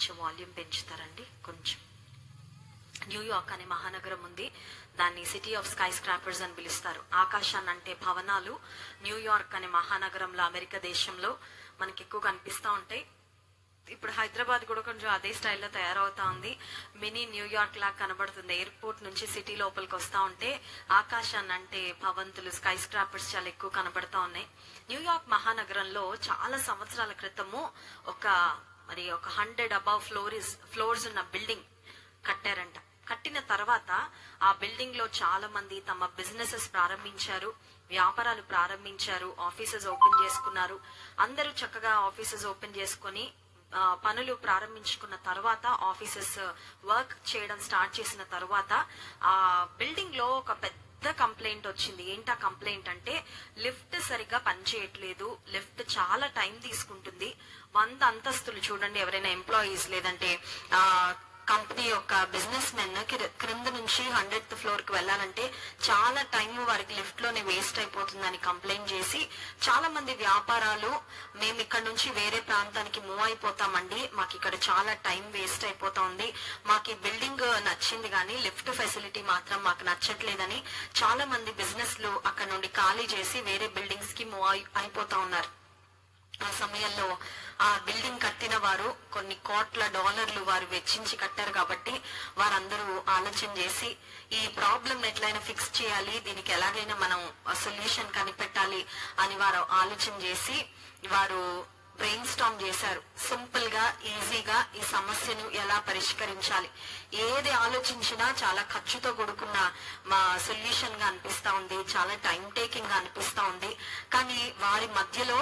కొంచెం వాల్యూమ్ పెంచుతారండి. కొంచెం. న్యూయార్క్ అనే మహానగరం ఉంది. దాన్ని సిటీ ఆఫ్ స్కై స్క్రాపర్స్ అని పిలుస్తారు. ఆకాశాన్ని అంటే భవనాలు. న్యూయార్క్ అనే మహానగరంలో, అమెరికా దేశంలో మనకి ఎక్కువ కనిపిస్తూ ఉంటాయి. ఇప్పుడు హైదరాబాద్ కూడా కొంచెం అదే స్టైల్లో తయారవుతా ఉంది. మినీ న్యూయార్క్ లాగా కనబడుతుంది. ఎయిర్పోర్ట్ నుంచి సిటీ లోపలికి వస్తూ ఉంటే ఆకాశాన్ని అంటే భవంతులు, స్కై స్క్రాపర్స్ చాలా ఎక్కువ కనబడతా ఉన్నాయి. న్యూయార్క్ మహానగరంలో చాలా సంవత్సరాల క్రితము ఒక 100 అబౌవ్ ఫ్లోర్స్ ఉన్న బిల్డింగ్ కట్టారంట. కట్టిన తర్వాత ఆ బిల్డింగ్ లో చాలా మంది తమ బిజినెసెస్ ప్రారంభించారు, వ్యాపారాలు ప్రారంభించారు, ఆఫీసెస్ ఓపెన్ చేసుకున్నారు. అందరూ చక్కగా ఆఫీసెస్ ఓపెన్ చేసుకొని పనులు ప్రారంభించుకున్న తర్వాత, ఆఫీసెస్ వర్క్ చేయడం స్టార్ట్ చేసిన తర్వాత ఆ బిల్డింగ్ లో ఒక పెద్ద కంప్లైంట్ వచ్చింది. ఏంటా కంప్లైంట్ అంటే, లిఫ్ట్ సరిగ్గా పనిచేయట్లేదు, లిఫ్ట్ చాలా టైం తీసుకుంటుంది. 100 అంతస్తులు చూడండి, ఎవరైనా ఎంప్లాయీస్ లేదంటే కంపెనీ యొక్క బిజినెస్ మెన్ క్రింద నుంచి 100th ఫ్లోర్ కి వెళ్ళాలంటే చాలా టైం వారికి లిఫ్ట్ లోనే వేస్ట్ అయిపోతుందని కంప్లైంట్ చేసి, చాలా మంది వ్యాపారాలు మేము ఇక్కడ నుంచి వేరే ప్రాంతానికి మూవ్ అయిపోతామండి, మాకు ఇక్కడ చాలా టైం వేస్ట్ అయిపోతా ఉంది, మాకు ఈ బిల్డింగ్ నచ్చింది కానీ లిఫ్ట్ ఫెసిలిటీ మాత్రం మాకు నచ్చట్లేదని చాలా మంది బిజినెస్ లు అక్కడ నుండి ఖాళీ చేసి వేరే బిల్డింగ్స్ కి మూవ్ అయిపోతా ఉన్నారు. ఆ సమయంలో ఆ బిల్డింగ్ కట్టిన వారు కొన్ని కోట్ల డాలర్లు వారు వెచ్చించి కట్టారు కాబట్టి వారందరూ ఆలోచన చేసి ఈ ప్రాబ్లం ఎట్లయినా ఫిక్స్ చేయాలి, దీనికి ఎలాగైనా మనం సొల్యూషన్ కనిపెట్టాలి అని వారు ఆలోచన చేసి వారు బ్రెయిన్ స్టార్మ్ చేశారు. సింపుల్ గా, ఈజీగా ఈ సమస్యను ఎలా పరిష్కరించాలి, ఏది ఆలోచించినా చాలా ఖర్చుతో కూడుకున్న మా సొల్యూషన్ గా అనిపిస్తా ఉంది, చాలా టైం టేకింగ్ గా అనిపిస్తా ఉంది. కానీ వారి మధ్యలో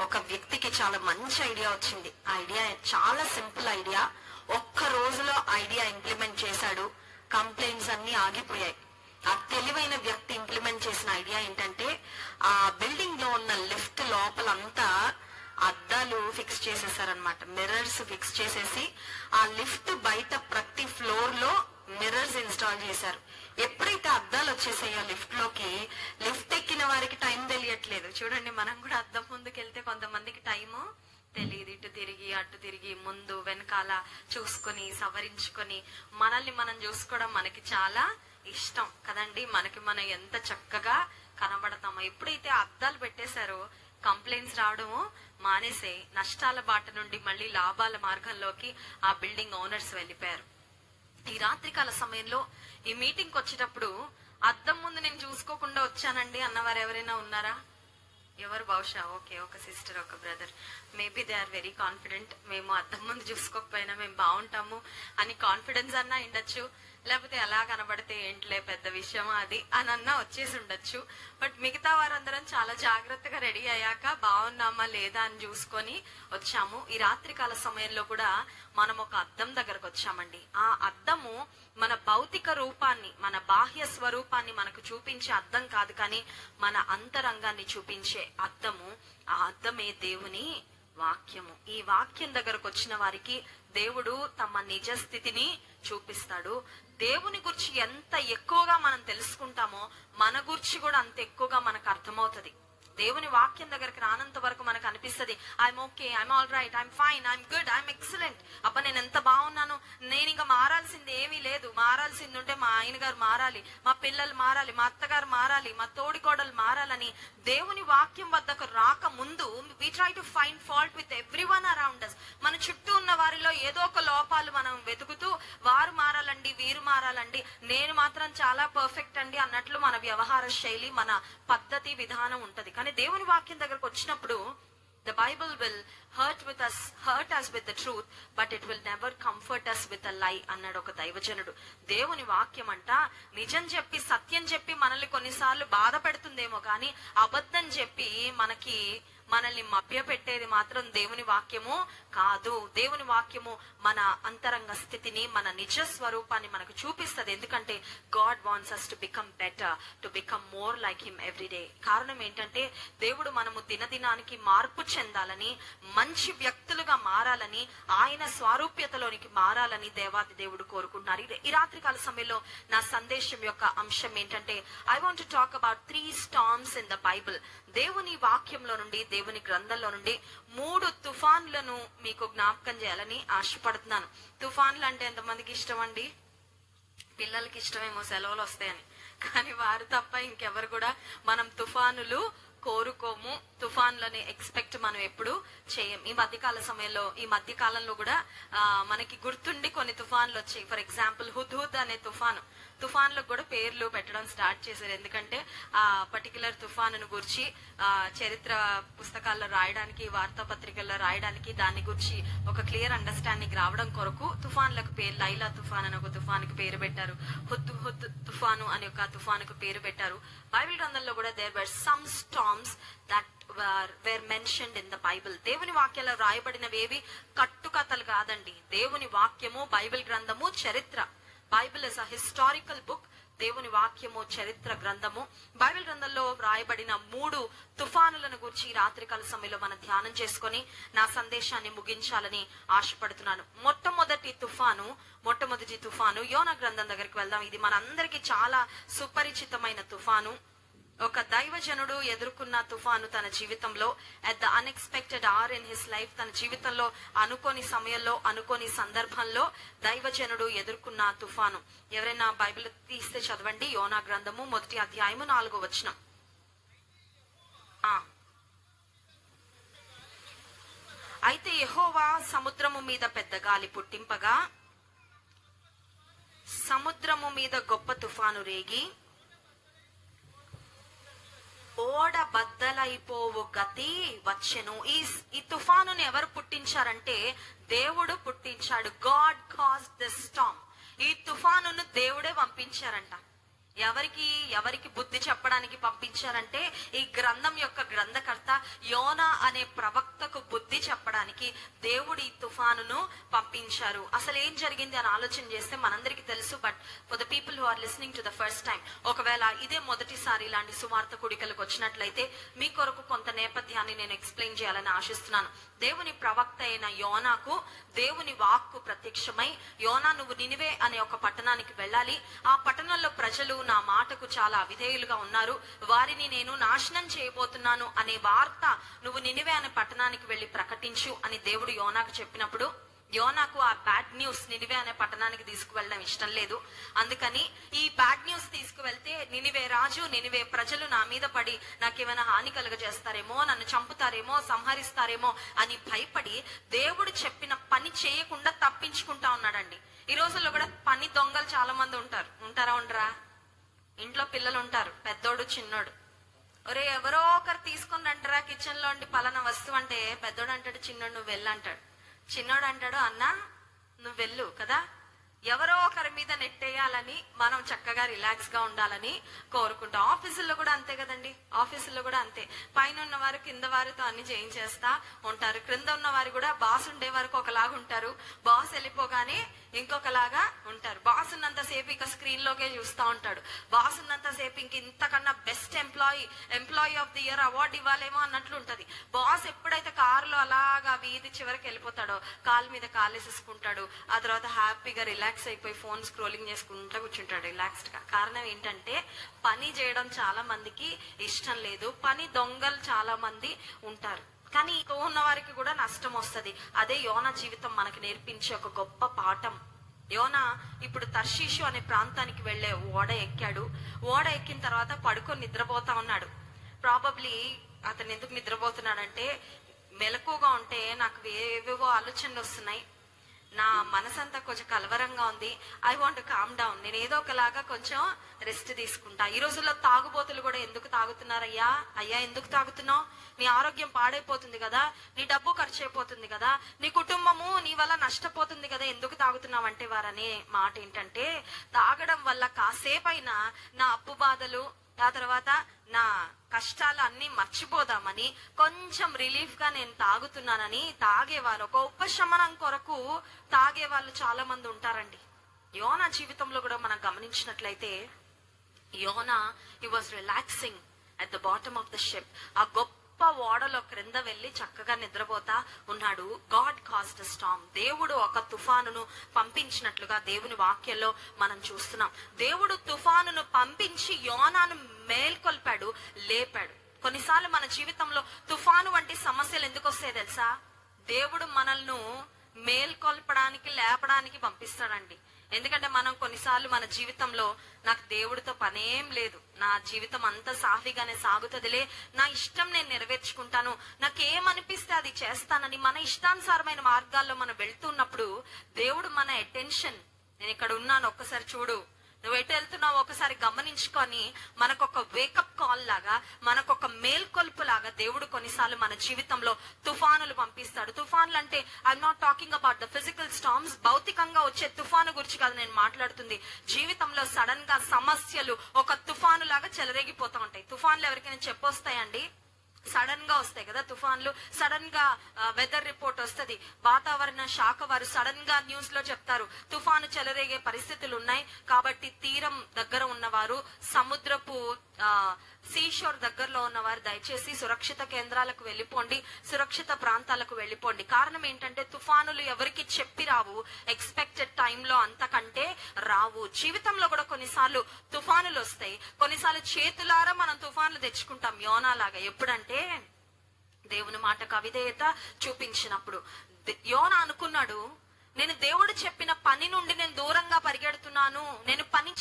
ఒక వ్యక్తికి చాలా మంచి ఐడియా వచ్చింది. ఆ ఐడియా చాలా సింపుల్ ఐడియా. ఒక్క రోజులో ఐడియా ఇంప్లిమెంట్ చేశాడు. కంప్లైంట్స్ అన్ని ఆగిపోయాయి. ఆ తెలివైన వ్యక్తి ఇంప్లిమెంట్ చేసిన ఐడియా ఏంటంటే, ఆ బిల్డింగ్ లో ఉన్న లిఫ్ట్ లోపలంతా అద్దాలు ఫిక్స్ చేసేసారనమాట. మిర్రర్స్ ఫిక్స్ చేసేసి ఆ లిఫ్ట్ బయట ప్రతి ఫ్లోర్ లో మిర్రర్స్ ఇన్స్టాల్ చేశారు. ఎప్పుడైతే అద్దాలు వచ్చేసాయో లిఫ్ట్ లోకి, లిఫ్ట్ ఎక్కిన వారికి టైం తెలియట్లేదు. చూడండి, మనం కూడా అద్దం ముందుకు వెళ్తే కొంతమందికి టైము తెలియదు. ఇటు తిరిగి అటు తిరిగి ముందు వెనకాల చూసుకొని సవరించుకొని మనల్ని మనం చూసుకోవడం మనకి చాలా ఇష్టం కదండి. మనకి మనం ఎంత చక్కగా కనబడతామో. ఎప్పుడైతే అద్దాలు పెట్టేశారో కంప్లైంట్స్ రావడము మానేసే, నష్టాల బాట నుండి మళ్ళీ లాభాల మార్గంలోకి ఆ బిల్డింగ్ ఓనర్స్ వెళ్ళిపోయారు. ఈ రాత్రికాల సమయంలో ఈ మీటింగ్ వచ్చేటప్పుడు అద్దం ముందు నేను చూసుకోకుండా వచ్చానండి అన్నవారు ఎవరైనా ఉన్నారా? ఎవరు? బహుశా ఓకే, ఒక సిస్టర్, ఒక brother. Maybe they are very confident. మేము అద్దం ముందు చూసుకోకపోయినా మేము బాగుంటాము అని కాన్ఫిడెన్స్ అన్నా ఉండొచ్చు. లేకపోతే ఎలా కనబడితే ఏంట్లే పెద్ద విషయం అది అని అన్నా వచ్చేసి ఉండొచ్చు. బట్ మిగతా వారందరం చాలా జాగ్రత్తగా రెడీ అయ్యాక బాగున్నామా లేదా అని చూసుకొని వచ్చాము. ఈ రాత్రికాల సమయంలో కూడా మనం ఒక అద్దం దగ్గరకు వచ్చామండి. ఆ అద్దము మన భౌతిక రూపాన్ని, మన బాహ్య స్వరూపాన్ని మనకు చూపించే అద్దం కాదు, కానీ మన అంతరంగాన్ని చూపించే అద్దము. ఆ అద్దమే దేవుని వాక్యము. ఈ వాక్యం దగ్గరకు వచ్చిన వారికి దేవుడు తమ నిజ స్థితిని చూపిస్తాడు. దేవుని గురించి ఎంత ఎక్కువగా మనం తెలుసుకుంటామో మన గురించి కూడా అంత ఎక్కువగా మనకు అర్థమవుతుంది. దేవుని వాక్యం దగ్గరికి రానంత వరకు మనకు అనిపిస్తుంది, I'm okay, I'm all right, I'm fine, I'm good, I'm excellent, అబ్బా నేను ఎంత బాగున్నాను, నేను ఇంకా మారాల్సింది ఏమీ లేదు, మారాల్సింది ఉంటే మా ఆయన గారు మారాలి, మా పిల్లలు మారాలి, మా అత్తగారు మారాలి, మా తోడికోడలు మారాలని దేవుని వాక్యం వద్దకు రాక ముందు we try to find fault with everyone around us. మన చుట్టూ ఉన్న వారిలో ఏదో ఒక లోపాలు మనం వెతుకుతూ, వారు మారాలండి, వీరు మారాలండి, నేను మాత్రం చాలా పర్ఫెక్ట్ అండి అన్నట్లు మన వ్యవహార శైలి, మన పద్ధతి విధానం ఉంటది. కానీ దేవుని వాక్యం దగ్గరకు వచ్చినప్పుడు the Bible will hurt us with the truth, but it will never comfort us with a lie అన్నాడు ఒక దైవజనుడు. దేవుని వాక్యం అంట నిజం చెప్పి, సత్యం చెప్పి మనల్ని కొన్నిసార్లు బాధ పెడుతుందేమో, కానీ అబద్ధం చెప్పి మనల్ని మభ్య పెట్టేది మాత్రం దేవుని వాక్యము కాదు. దేవుని వాక్యము మన అంతరంగ స్థితిని, మన నిజ స్వరూపాన్ని మనకు చూపిస్తుంది. ఎందుకంటే God wants us to become better, to become more like him every day. కారణం ఏంటంటే దేవుడు మనము దినదినానికి మార్పు చెందాలని, మంచి వ్యక్తులుగా మారాలని, ఆయన స్వారూప్యతలోనికి మారాలని దేవాది దేవుడు కోరుకుంటున్నారు. ఈ రాత్రికాల సమయంలో నా సందేశం యొక్క అంశం ఏంటంటే, I want to talk about 3 storms in the Bible. దేవుని వాక్యంలో నుండి, దేవుని గ్రంథంలో నుండి 3 తుఫాన్లను మీకు జ్ఞాపకం చేయాలని ఆశపడుతున్నాను. తుఫాన్లు అంటే ఎంతమందికి ఇష్టం అండి? పిల్లలకి ఇష్టమేమో, సెలవులు వస్తాయని. కానీ వారు తప్ప ఇంకెవరు కూడా మనం తుఫానులు కోరుకోము, తుఫాన్లని ఎక్స్పెక్ట్ మనం ఎప్పుడు చేయం. ఈ మధ్యకాలంలో కూడా మనకి గుర్తుండి కొన్ని తుఫాన్లు వచ్చాయి. ఫర్ ఎగ్జాంపుల్ హుద్హుద్ అనే తుఫాన్లకు కూడా పేర్లు పెట్టడం స్టార్ట్ చేశారు. ఎందుకంటే ఆ పర్టికులర్ తుఫానును గురించి చరిత్ర పుస్తకాల్లో రాయడానికి, వార్తాపత్రికల్లో రాయడానికి, దాని గురించి ఒక క్లియర్ అండర్స్టాండింగ్ రావడం కొరకు తుఫాన్లకు పేరు, లైలా తుఫాన్ అని ఒక తుఫానుకి పేరు పెట్టారు, హుద్ తుఫాను అని ఒక తుఫానుకు పేరు పెట్టారు. బైబిల్ గ్రంథంలో కూడా there were some storms that were mentioned in the Bible. దేవుని వాక్యాల్లో రాయబడినవి ఏవి కట్టుకథలు కాదండి. దేవుని వాక్యము, బైబిల్ గ్రంథము చరిత్ర. Bible is a historical book. దేవుని వాక్యము చరిత్ర గ్రంథము. బైబిల్ గ్రంథంలో రాయబడిన 3 తుఫానులను గురించి రాత్రికాల సమయంలో మనం ధ్యానం చేసుకొని నా సందేశాన్ని ముగించాలని ఆశపడుతున్నాను. మొట్టమొదటి తుఫాను యోనా గ్రంథం దగ్గరికి వెళ్దాం. ఇది మనందరికీ చాలా సుపరిచితమైన తుఫాను. ఒక దైవజనుడు ఎదుర్కొన్న తుఫాను తన జీవితంలో, at the unexpected or in his life, తన జీవితంలో అనుకోని సమయంలో, అనుకోని సందర్భంలో దైవజనుడు ఎదుర్కొన్న తుఫాను. ఎవరైనా బైబిల్ తీస్తే చదవండి. యోనా గ్రంథము 1వ అధ్యాయము 4వ వచనం. అయితే యెహోవా సముద్రము మీద పెద్ద గాలి పుట్టింపగా, సముద్రము మీద గొప్ప తుఫాను రేగి ఓడ బద్దలైపోవు గతి వచ్చెను. ఈ తుఫానుని ఎవరు పుట్టించారంటే దేవుడు పుట్టించాడు. God caused this Storm. ఈ తుఫానును దేవుడే పంపించారంట. ఎవరికి బుద్ధి చెప్పడానికి పంపించారంటే ఈ గ్రంథం యొక్క గ్రంథకర్త యోనా అనే ప్రవక్తకు బుద్ధి చెప్పడానికి దేవుడు ఈ తుఫానును పంపించారు. అసలు ఏం జరిగింది అని ఆలోచన చేస్తే మనందరికి తెలుసు. But for the people who are listening to the first time, ఒకవేళ ఇదే మొదటిసారి ఇలాంటి సువార్త కూడికలకు వచ్చినట్లయితే మీ కొరకు కొంత నేపథ్యాన్ని నేను ఎక్స్ప్లెయిన్ చేయాలని ఆశిస్తున్నాను. దేవుని ప్రవక్త అయిన యోనాకు దేవుని వాక్కు ప్రత్యక్షమై, యోనా నువ్వు నినివే అనే ఒక పట్టణానికి వెళ్ళాలి, ఆ పట్టణంలో ప్రజలు నా మాటకు చాలా అవిధేయులుగా ఉన్నారు, వారిని నేను నాశనం చేయబోతున్నాను అనే వార్త నువ్వు నినివే అనే పట్టణానికి వెళ్లి ప్రకటించు అని దేవుడు యోనాకు చెప్పినప్పుడు, యోనాకు ఆ బ్యాడ్ న్యూస్ నినివే అనే పట్టణానికి తీసుకువెళ్ళడం ఇష్టం లేదు. అందుకని ఈ బ్యాడ్ న్యూస్ తీసుకువెళ్తే నినివే రాజు, నినివే ప్రజలు నా మీద పడి నాకేమైనా హాని కలుగజేస్తారేమో, నన్ను చంపుతారేమో, సంహరిస్తారేమో అని భయపడి దేవుడు చెప్పిన పని చేయకుండా తప్పించుకుంటా ఉన్నాడండి. ఈ రోజుల్లో కూడా పని దొంగలు చాలా మంది ఉండరా? ఇంట్లో పిల్లలు ఉంటారు, పెద్దోడు చిన్నోడు. ఒరే ఎవరో ఒకరు తీసుకుని అంటారా కిచెన్ లో ఉండి పలానా వస్తువు అంటే, పెద్దోడు అంటాడు చిన్నోడు నువ్వు వెళ్ళంటాడు, చిన్నోడు అంటాడు అన్నా నువ్వు వెళ్ళు కదా. ఎవరో ఒకరి మీద నెట్టేయాలని మనం చక్కగా రిలాక్స్ గా ఉండాలని కోరుకుంటాం. ఆఫీసుల్లో కూడా అంతే కదండి. ఆఫీసుల్లో కూడా అంతే. పైన ఉన్న వారు కింద వారితో అన్ని చేయించేస్తా ఉంటారు. క్రింద ఉన్న వారు కూడా బాస్ ఉండే వరకు ఒకలాగా ఉంటారు, బాస్ వెళ్ళిపోగానే ఇంకొకలాగా ఉంటారు. బాస్ ఉన్నంత సేపు ఇక స్క్రీన్ లోకే చూస్తూ ఉంటాడు. బాస్ ఉన్నంత సేపు ఇంక ఇంతకన్నా best employee of the year award ఇవ్వాలేమో అన్నట్లు ఉంటది. బాస్ ఎప్పుడైతే కారులో అలాగా వీధి చివరికి వెళ్ళిపోతాడో కాలు మీద కాలేసేసుకుంటాడు. ఆ తర్వాత హ్యాపీగా రిలాక్స్ అయిపోయి ఫోన్ స్క్రోలింగ్ చేసుకుంటూ కూర్చుంటాడు రిలాక్స్డ్ గా. కారణం ఏంటంటే పని చేయడం చాలా మందికి ఇష్టం లేదు. పని దొంగలు చాలా మంది ఉంటారు. కానీ ఇంకో ఉన్న వారికి కూడా నష్టం వస్తుంది. అదే యోనా జీవితం మనకు నేర్పించే ఒక గొప్ప పాఠం. యోనా ఇప్పుడు తర్షీషు అనే ప్రాంతానికి వెళ్లే ఓడ ఎక్కాడు. ఓడ ఎక్కిన తర్వాత పడుకొని నిద్రపోతా ఉన్నాడు. ప్రాబబ్లీ అతను ఎందుకు నిద్రపోతున్నాడంటే, మెలకుగా ఉంటే నాకు ఏవేవో ఆలోచనలు వస్తున్నాయి, నా మనసంతా కొంచెం కలవరంగా ఉంది, ఐ వాంట్ కామ్ డౌన్, నేను ఏదో ఒకలాగా కొంచెం రెస్ట్ తీసుకుంటా. ఈ రోజుల్లో తాగుబోతులు కూడా ఎందుకు తాగుతున్నారయ్యా? అయ్యా ఎందుకు తాగుతున్నావు? నీ ఆరోగ్యం పాడైపోతుంది కదా, నీ డబ్బు ఖర్చు అయిపోతుంది కదా, నీ కుటుంబము నీ వల్ల నష్టపోతుంది కదా, ఎందుకు తాగుతున్నావు అంటే వారనే మాట ఏంటంటే, తాగడం వల్ల కాసేపైనా నా అప్పు బాధలు, ఆ తర్వాత నా కష్టాలు అన్ని మర్చిపోదామని, కొంచెం రిలీఫ్ గా నేను తాగుతున్నానని తాగేవారు, ఒక ఉపశమనం కొరకు తాగే వాళ్ళు చాలా మంది ఉంటారండి. యోనా జీవితంలో కూడా మనం గమనించినట్లయితే, యోనా హి was relaxing at the bottom of the ship. ఆ గొప్ప ఓడలో క్రింద వెళ్లి చక్కగా నిద్రపోతా ఉన్నాడు. God caused the Storm. దేవుడు ఒక తుఫానును పంపించినట్లుగా దేవుని వాక్యంలో మనం చూస్తున్నాం. దేవుడు తుఫానును పంపించి యోనాను మేల్కొల్పాడు, లేపాడు. కొన్నిసార్లు మన జీవితంలో తుఫాను వంటి సమస్యలు ఎందుకు వస్తాయి తెలుసా? దేవుడు మనల్ని మేల్కొల్పడానికి, లేపడానికి పంపిస్తాడండి. ఎందుకంటే మనం కొన్నిసార్లు మన జీవితంలో నాకు దేవుడితో పనేం లేదు, నా జీవితం అంతా సాఫీగానే సాగుతుందిలే, నా ఇష్టం నేను నెరవేర్చుకుంటాను, నాకేమనిపిస్తే అది చేస్తానని మన ఇష్టానుసారమైన మార్గాల్లో మనం వెళ్తున్నప్పుడు దేవుడు మన అటెన్షన్, నేను ఇక్కడ ఉన్నాను ఒక్కసారి చూడు, నువ్వు ఎటు వెళ్తున్నావు ఒకసారి గమనించుకొని మనకొక వేకప్ కాల్ లాగా, మనకొక మేల్కొల్పు లాగా దేవుడు కొన్నిసార్లు మన జీవితంలో తుఫానులు పంపిస్తాడు. తుఫానులు అంటే I'm not talking about the physical storms, భౌతికంగా వచ్చే తుఫాను గురించి కాదు నేను మాట్లాడుతుంది. జీవితంలో సడన్ గా సమస్యలు ఒక తుఫాను లాగా చెలరేగిపోతూ ఉంటాయి. తుఫాన్లు ఎవరికైనా చెప్పొస్తాయండి? సడన్ గా వస్తాయి కదా తుఫాన్లు. సడన్ గా వెదర్ రిపోర్ట్ వస్తుంది, వాతావరణ శాఖ వారు సడన్ గా న్యూస్ లో చెప్తారు తుఫాను చెలరేగే పరిస్థితులు ఉన్నాయి కాబట్టి తీరం దగ్గర ఉన్నవారు, సముద్రపు సీషోర్ దగ్గరలో ఉన్నవారు దయచేసి సురక్షిత కేంద్రాలకు వెళ్ళిపోండి, సురక్షిత ప్రాంతాలకు వెళ్ళిపోండి. కారణం ఏంటంటే తుఫానులు ఎవరికి చెప్పి రావు, ఎక్స్పెక్టెడ్ టైంలో అంతకంటే రావు. జీవితంలో కూడా కొన్నిసార్లు తుఫానులు వస్తాయి, కొన్నిసార్లు చేతులారా మనం తుఫానులు తెచ్చుకుంటాం. యోనా లాగా. ఎప్పుడంటే దేవుని మాటకు అవిధేయత చూపించినప్పుడు. యోనా అనుకున్నాడు, నేను దేవుడు చెప్పిన పని నుండి నేను దూరంగా పరిగెడుతున్నాను, నేను పని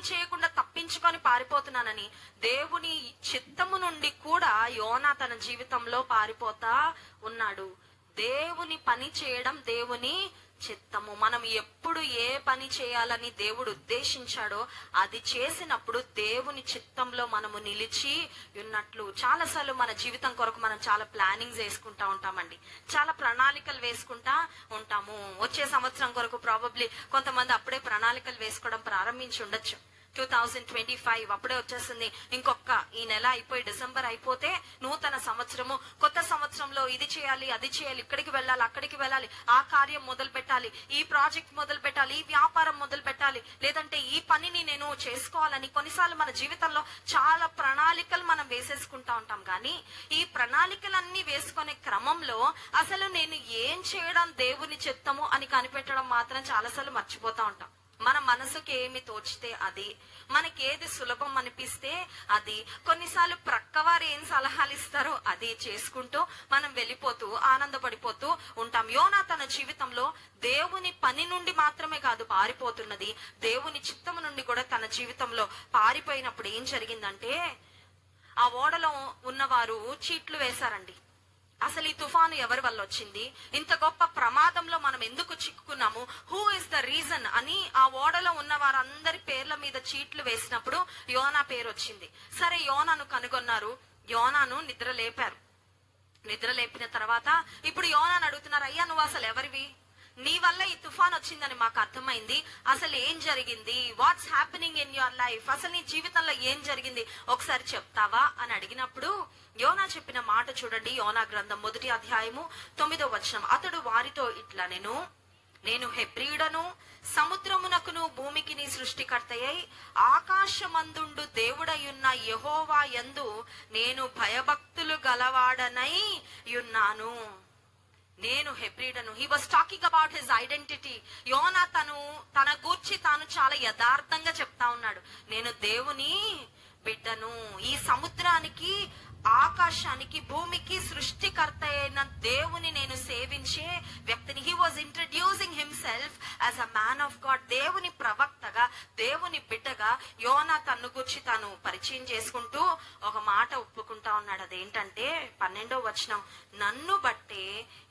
చేయకుండా తప్పించుకొని పారిపోతున్నానని. దేవుని చిత్తము నుండి కూడా యోనా తన జీవితంలో పారిపోతా ఉన్నాడు. దేవుని పని చేయడం దేవుని చిత్తము. మనం ఎప్పుడు ఏ పని చేయాలని దేవుడు ఉద్దేశించాడో అది చేసినప్పుడు దేవుని చిత్తంలో మనము నిలిచి ఉన్నట్లు. చాలాసార్లు మన జీవితం కొరకు మనం చాలా ప్లానింగ్స్ వేసుకుంటా ఉంటామండి, చాలా ప్రణాళికలు వేసుకుంటా ఉంటాము. వచ్చే సంవత్సరం కొరకు ప్రాబబ్లీ కొంతమంది అప్పుడే ప్రణాళికలు వేసుకోవడం ప్రారంభించి ఉండొచ్చు. 2025 అప్పుడే వచ్చేస్తుంది. ఇంకొక ఈ నెల అయిపోయి డిసెంబర్ అయిపోతే నూతన సంవత్సరము. కొత్త సంవత్సరంలో ఇది చేయాలి, అది చేయాలి, ఇక్కడికి వెళ్ళాలి, అక్కడికి వెళ్ళాలి, ఆ కార్యం మొదలు పెట్టాలి, ఈ ప్రాజెక్ట్ మొదలు పెట్టాలి, ఈ వ్యాపారం మొదలు పెట్టాలి, లేదంటే ఈ పనిని నేను చేసుకోవాలని కొన్నిసార్లు మన జీవితంలో చాలా ప్రణాళికలు మనం వేసేసుకుంటా ఉంటాం. కానీ ఈ ప్రణాళికలన్నీ వేసుకునే క్రమంలో అసలు నేను ఏం చేయడం దేవుని చిత్తము అని కనిపెట్టడం మాత్రం చాలాసార్లు మర్చిపోతా ఉంటాం. మన మనసుకి ఏమి తోచితే అది, మనకేది సులభం అనిపిస్తే అది, కొన్నిసార్లు ప్రక్కవారు ఏం సలహాలు ఇస్తారో అది చేసుకుంటూ మనం వెళ్ళిపోతూ ఆనందపడిపోతూ ఉంటాం. యోనా తన జీవితంలో దేవుని పని నుండి మాత్రమే కాదు పారిపోతున్నది, దేవుని చిత్తము నుండి కూడా తన జీవితంలో పారిపోయినప్పుడు ఏం జరిగిందంటే ఆ ఓడలో ఉన్నవారు చీట్లు వేశారండి. అసలు ఈ తుఫాను ఎవరి వల్ల వచ్చింది, ఇంత గొప్ప ప్రమాదంలో మనం ఎందుకు చిక్కుకున్నాము, హూ ఇస్ ద రీజన్ అని ఆ ఓడలో ఉన్న వారందరి పేర్ల మీద చీట్లు వేసినప్పుడు యోనా పేరు వచ్చింది. సరే, యోనాను కనుగొన్నారు, యోనాను నిద్ర లేపారు. నిద్ర లేపిన తర్వాత ఇప్పుడు యోనాను అడుగుతున్నారు, అయ్యా నువ్వు అసలు ఎవరివి, నీ వల్ల ఈ తుఫాన్ వచ్చిందని మాకు అర్థమైంది, అసలు ఏం జరిగింది, what's happening in your life, అసలు నీ జీవితంలో ఏం జరిగింది ఒకసారి చెప్తావా అని అడిగినప్పుడు యోనా చెప్పిన మాట చూడండి. యోనా గ్రంథం 1వ అధ్యాయము 9వ వచనం. అతడు వారితో ఇట్లా, నేను హెబ్రీయుడను, సముద్రమునకును భూమికి నీ సృష్టికర్తయై ఆకాశమందుండు దేవుడయున్న యెహోవా యందు నేను భయభక్తులు గలవాడనై యున్నాను. నేను హెబ్రీడను. He was talking about his identity. యోనా తన గూర్చి తాను చాలా యథార్థంగా చెప్తా ఉన్నాడు, నేను దేవుని బిడ్డను, ఈ సముద్రానికి, ఆకాశానికి, భూమికి సృష్టికర్త అయిన దేవుని నేను సేవించే వ్యక్తిని. He was introducing himself as a man of God. దేవుని ప్రవక్తగా, దేవుని బిడ్డగా యోనా తన్ను గురించి తాను పరిచయం చేసుకుంటూ ఒక మాట ఒప్పుకుంటా ఉన్నాడు. అదేంటంటే 12వ వచనం, నన్ను బట్టే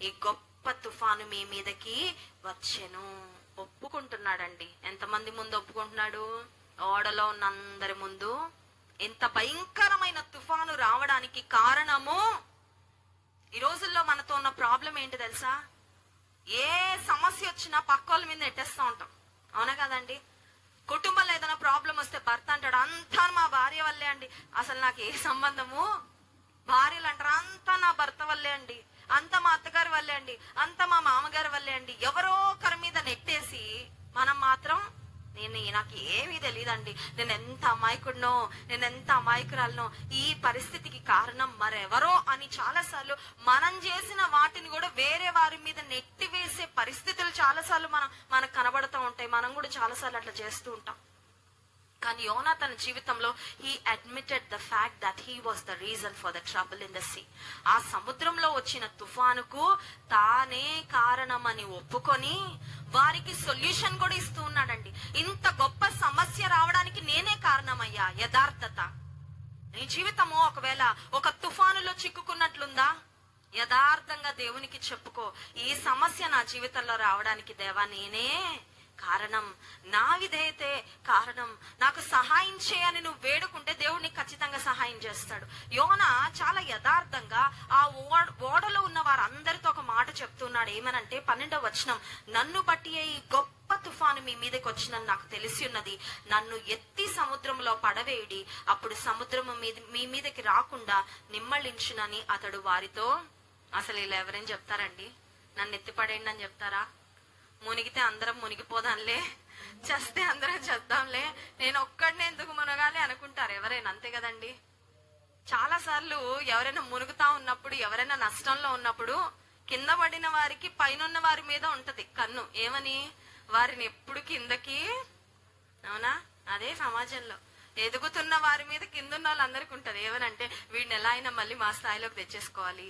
ఈ గొప్ప తుఫాను మీ మీదకి వచ్చెను. ఒప్పుకుంటున్నాడండి. ఎంతమంది ముందు ఒప్పుకుంటున్నాడు? ఓడలో ఉన్న అందరి ముందు. ఇంత భయంకరమైన తుఫాను రావడానికి కారణము, ఈ రోజుల్లో మనతో ఉన్న ప్రాబ్లం ఏంటి తెలుసా? ఏ సమస్య వచ్చినా పక్కోళ్ళ మీద నెట్టేస్తూ ఉంటాం, అవునా కదండి? కుటుంబంలో ఏదైనా ప్రాబ్లం వస్తే భర్త అంటాడు, అంతా మా భార్య వల్లే అండి. అసలు నాకు ఏ సంబంధము? భార్యలు అంటారు, అంతా నా భర్త వల్లే అండి, అంత మా అత్తగారి వల్లే అండి, అంత మా మామగారి వల్లే అండి. ఎవరో ఒకరి మీద నెట్టేసి మనం మాత్రం నాకు ఏమీ తెలియదండి, నేను ఎంత అమాయకుడినో, నేను ఎంత అమాయకురాలనో, ఈ పరిస్థితికి కారణం మరెవరో అని చాలాసార్లు మనం చేసిన వాటిని కూడా వేరే వారి మీద నెట్టివేసే పరిస్థితులు చాలాసార్లు మనకు కనబడుతూ ఉంటాయి. మనం కూడా చాలాసార్లు అట్లా చేస్తూ ఉంటాం. కానీ యోనా తన జీవితంలో he admitted the fact that he was the reason for the trouble in the sea. ఆ సముద్రంలో వచ్చిన తుఫానుకు తానే కారణమని ఒప్పుకొని వారికి సొల్యూషన్ కూడా ఇస్తూ ఉన్నాడండి. ఇంత గొప్ప సమస్య రావడానికి నేనే కారణమయ్యా. యథార్థత. నీ జీవితము ఒకవేళ ఒక తుఫానులో చిక్కుకున్నట్లుందా? యథార్థంగా దేవునికి చెప్పుకో, ఈ సమస్య నా జీవితంలో రావడానికి దేవా నేనే కారణం, నా విధేయతే కారణం, నాకు సహాయం చేయని నువ్వు వేడుకుంటే దేవుడు నీకు ఖచ్చితంగా సహాయం చేస్తాడు. యోనా చాలా యథార్థంగా ఆ ఓడలో ఉన్న వారందరితో ఒక మాట చెప్తున్నాడు. ఏమనంటే 12వ వచనం, నన్ను బట్టి ఈ గొప్ప తుఫాను మీ మీదకి వచ్చినని నాకు తెలిసి ఉన్నది. నన్ను ఎత్తి సముద్రంలో పడవేయడి, అప్పుడు సముద్రము మీ మీదకి రాకుండా నిమ్మళించునని అతడు వారితో. అసలు ఇలా ఎవరేం చెప్తారండి? నన్ను ఎత్తి పడేయండి అని చెప్తారా? మునిగితే అందరం మునిగిపోదాంలే, చస్తే అందరం చేద్దాంలే, నేను ఒక్కడిని ఎందుకు మునగాలి అనుకుంటారు ఎవరైనా, అంతే కదండి. చాలా సార్లు ఎవరైనా మునుగుతా ఉన్నప్పుడు, ఎవరైనా నష్టంలో ఉన్నప్పుడు కింద పడిన వారికి పైన వారి మీద ఉంటది కన్ను. ఏమని? వారిని ఎప్పుడు కిందకి. అవునా? అదే సమాజంలో ఎదుగుతున్న వారి మీద కింద ఉన్న వాళ్ళందరికీ ఉంటది. ఏమనంటే వీడిని ఎలా అయినా మళ్ళీ మా స్థాయిలోకి తెచ్చేసుకోవాలి.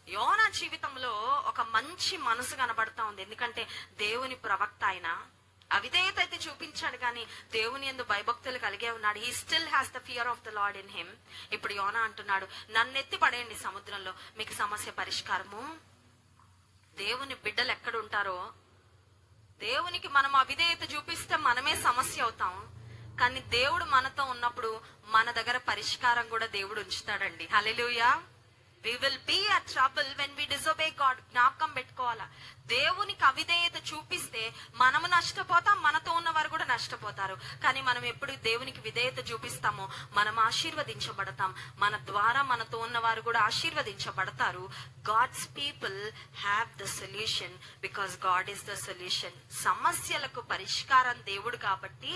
యోనా జీవితంలో ఒక మంచి మనసు కనబడతా ఉంది. ఎందుకంటే దేవుని ప్రవక్త ఆయన అవిధేయత అయితే చూపించాడు, కానీ దేవుని యందు భయభక్తులు కలిగే ఉన్నాడు. He still has the fear of the lord in him. ఇప్పుడు యోనా అంటున్నాడు, నన్ను ఎత్తి పడేయండి సముద్రంలో, మీకు సమస్య పరిష్కారము. దేవుని బిడ్డలు ఎక్కడ ఉంటారో, దేవునికి మనం అవిధేయత చూపిస్తే మనమే సమస్య అవుతాం. కానీ దేవుడు మనతో ఉన్నప్పుడు మన దగ్గర పరిష్కారం కూడా దేవుడు ఉంచుతాడండి. హల్లెలూయా. We will be at trouble when we disobey God. జ్ఞాపకం పెట్టుకోవాలా, దేవునికి అవిధేయత చూపిస్తే మనము నష్టపోతాం, మనతో ఉన్న వారు కూడా నష్టపోతారు. కానీ మనం ఎప్పుడు దేవునికి విధేయత చూపిస్తామో మనం ఆశీర్వదించబడతాం, మన ద్వారా మనతో ఉన్న వారు కూడా ఆశీర్వదించబడతారు. God's people have the solution because God is the solution. సమస్యలకు పరిష్కారం దేవుడు కాబట్టి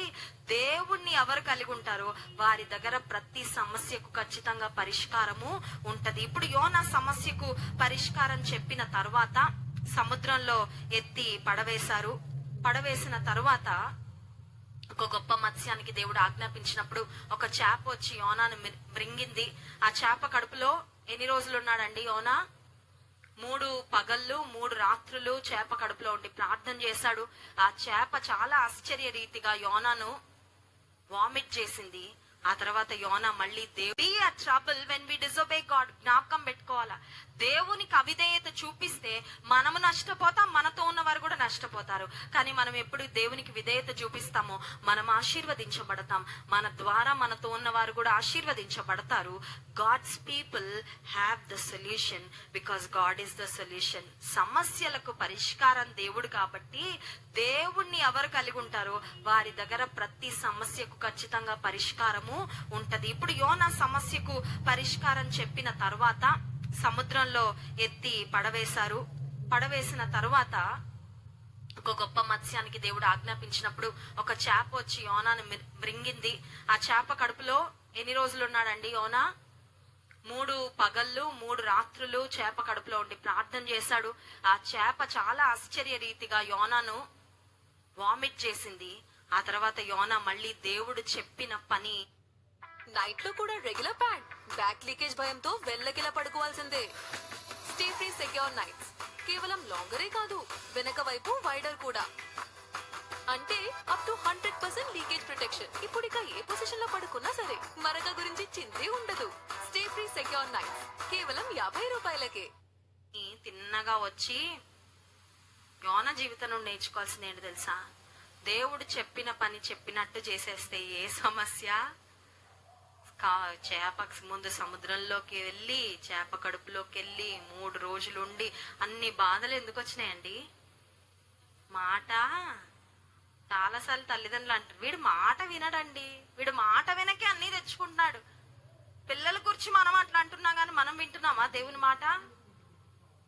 దేవుణ్ణి ఎవరు కలిగి ఉంటారో వారి దగ్గర ప్రతి సమస్యకు ఖచ్చితంగా పరిష్కారము ఉంటది. ఇప్పుడు యోనా సమస్యకు పరిష్కారం చెప్పిన తర్వాత సముద్రంలో ఎత్తి పడవేశారు. పడవేసిన తరువాత ఒక గొప్ప మత్స్యానికి దేవుడు ఆజ్ఞాపించినప్పుడు ఒక చేప వచ్చి యోనాను మృంగింది. ఆ చేప కడుపులో ఎన్ని రోజులు ఉన్నాడండి యోనా? 3 పగళ్ళు 3 రాత్రులు చేప కడుపులో ఉండి ప్రార్థన చేశాడు. ఆ చేప చాలా ఆశ్చర్య రీతిగా యోనాను వామిట్ చేసింది. ఆ తర్వాత యోనా మళ్ళీ trouble when we disobey God. జ్ఞాపకం పెట్టుకోవాలా, దేవునికి అవిధేయత చూపిస్తే మనము నష్టపోతాం, మనతో ఉన్న వారు కూడా నష్టపోతారు. కానీ మనం ఎప్పుడు దేవునికి విధేయత చూపిస్తామో మనం ఆశీర్వదించబడతాం, మన ద్వారా మనతో ఉన్న వారు కూడా ఆశీర్వదించబడతారు. God's people have the solution because God is the solution. సమస్యలకు పరిష్కారం దేవుడు కాబట్టి దేవుణ్ణి ఎవరు కలిగి ఉంటారో వారి దగ్గర ప్రతి సమస్యకు ఖచ్చితంగా పరిష్కారము ఉంటది. ఇప్పుడు యోనా సమస్యకు పరిష్కారం చెప్పిన తర్వాత సముద్రంలో ఎత్తి పడవేశారు. పడవేసిన తరువాత ఒక గొప్ప మత్స్యానికి దేవుడు ఆజ్ఞాపించినప్పుడు ఒక చేప వచ్చి యోనాను మృంగింది. ఆ చేప కడుపులో ఎన్ని రోజులు ఉన్నాడండి యోనా? 3 పగళ్ళు 3 రాత్రులు చేప కడుపులో ఉండి ప్రార్థన చేశాడు. ఆ చేప చాలా ఆశ్చర్య రీతిగా యోనాను వామిట్ చేసింది. ఆ తర్వాత యోనా మళ్ళీ దేవుడు చెప్పిన పని. నైట్ లో కూడా రెగ్యులర్ ప్యాంట్, బ్యాక్ లీకేజ్ భయంతో వెళ్ళకిలా పడుకోవాల్సిందే. స్టే ఫ్రీ సెక్యూర్ నైట్స్ కేవలం లాంగరే కాదు, వెనక వైపు వైడర్ కూడా. అంటే అప్ టు 100% లీకేజ్ ప్రొటెక్షన్. ఇప్పుడు ఇక ఏ పొజిషన్ లో పడుకున్నా సరే మరక గురించి చింతే ఉండదు. స్టే ఫ్రీ సెక్యూర్ నైట్స్ కేవలం 50 రూపాయలకే. తిన్నగా వచ్చి యోనా జీవితం నుండి నేర్చుకోవాల్సింది ఏంటి తెలుసా? దేవుడు చెప్పిన పని చెప్పినట్టు చేసేస్తే ఏ సమస్య. చేప ముందు సముద్రంలోకి వెళ్ళి చేప కడుపులోకి వెళ్ళి 3 రోజులు ఉండి అన్ని బాధలు ఎందుకు వచ్చినాయండి? మాట. చాలాసార్లు తల్లిదండ్రులు అంటారు, వీడు మాట వినడండి, వీడు మాట వినకే అన్ని తెచ్చుకుంటున్నాడు. పిల్లల గురించి మనం అట్లా అంటున్నాం, కానీ మనం వింటున్నామా దేవుని మాట?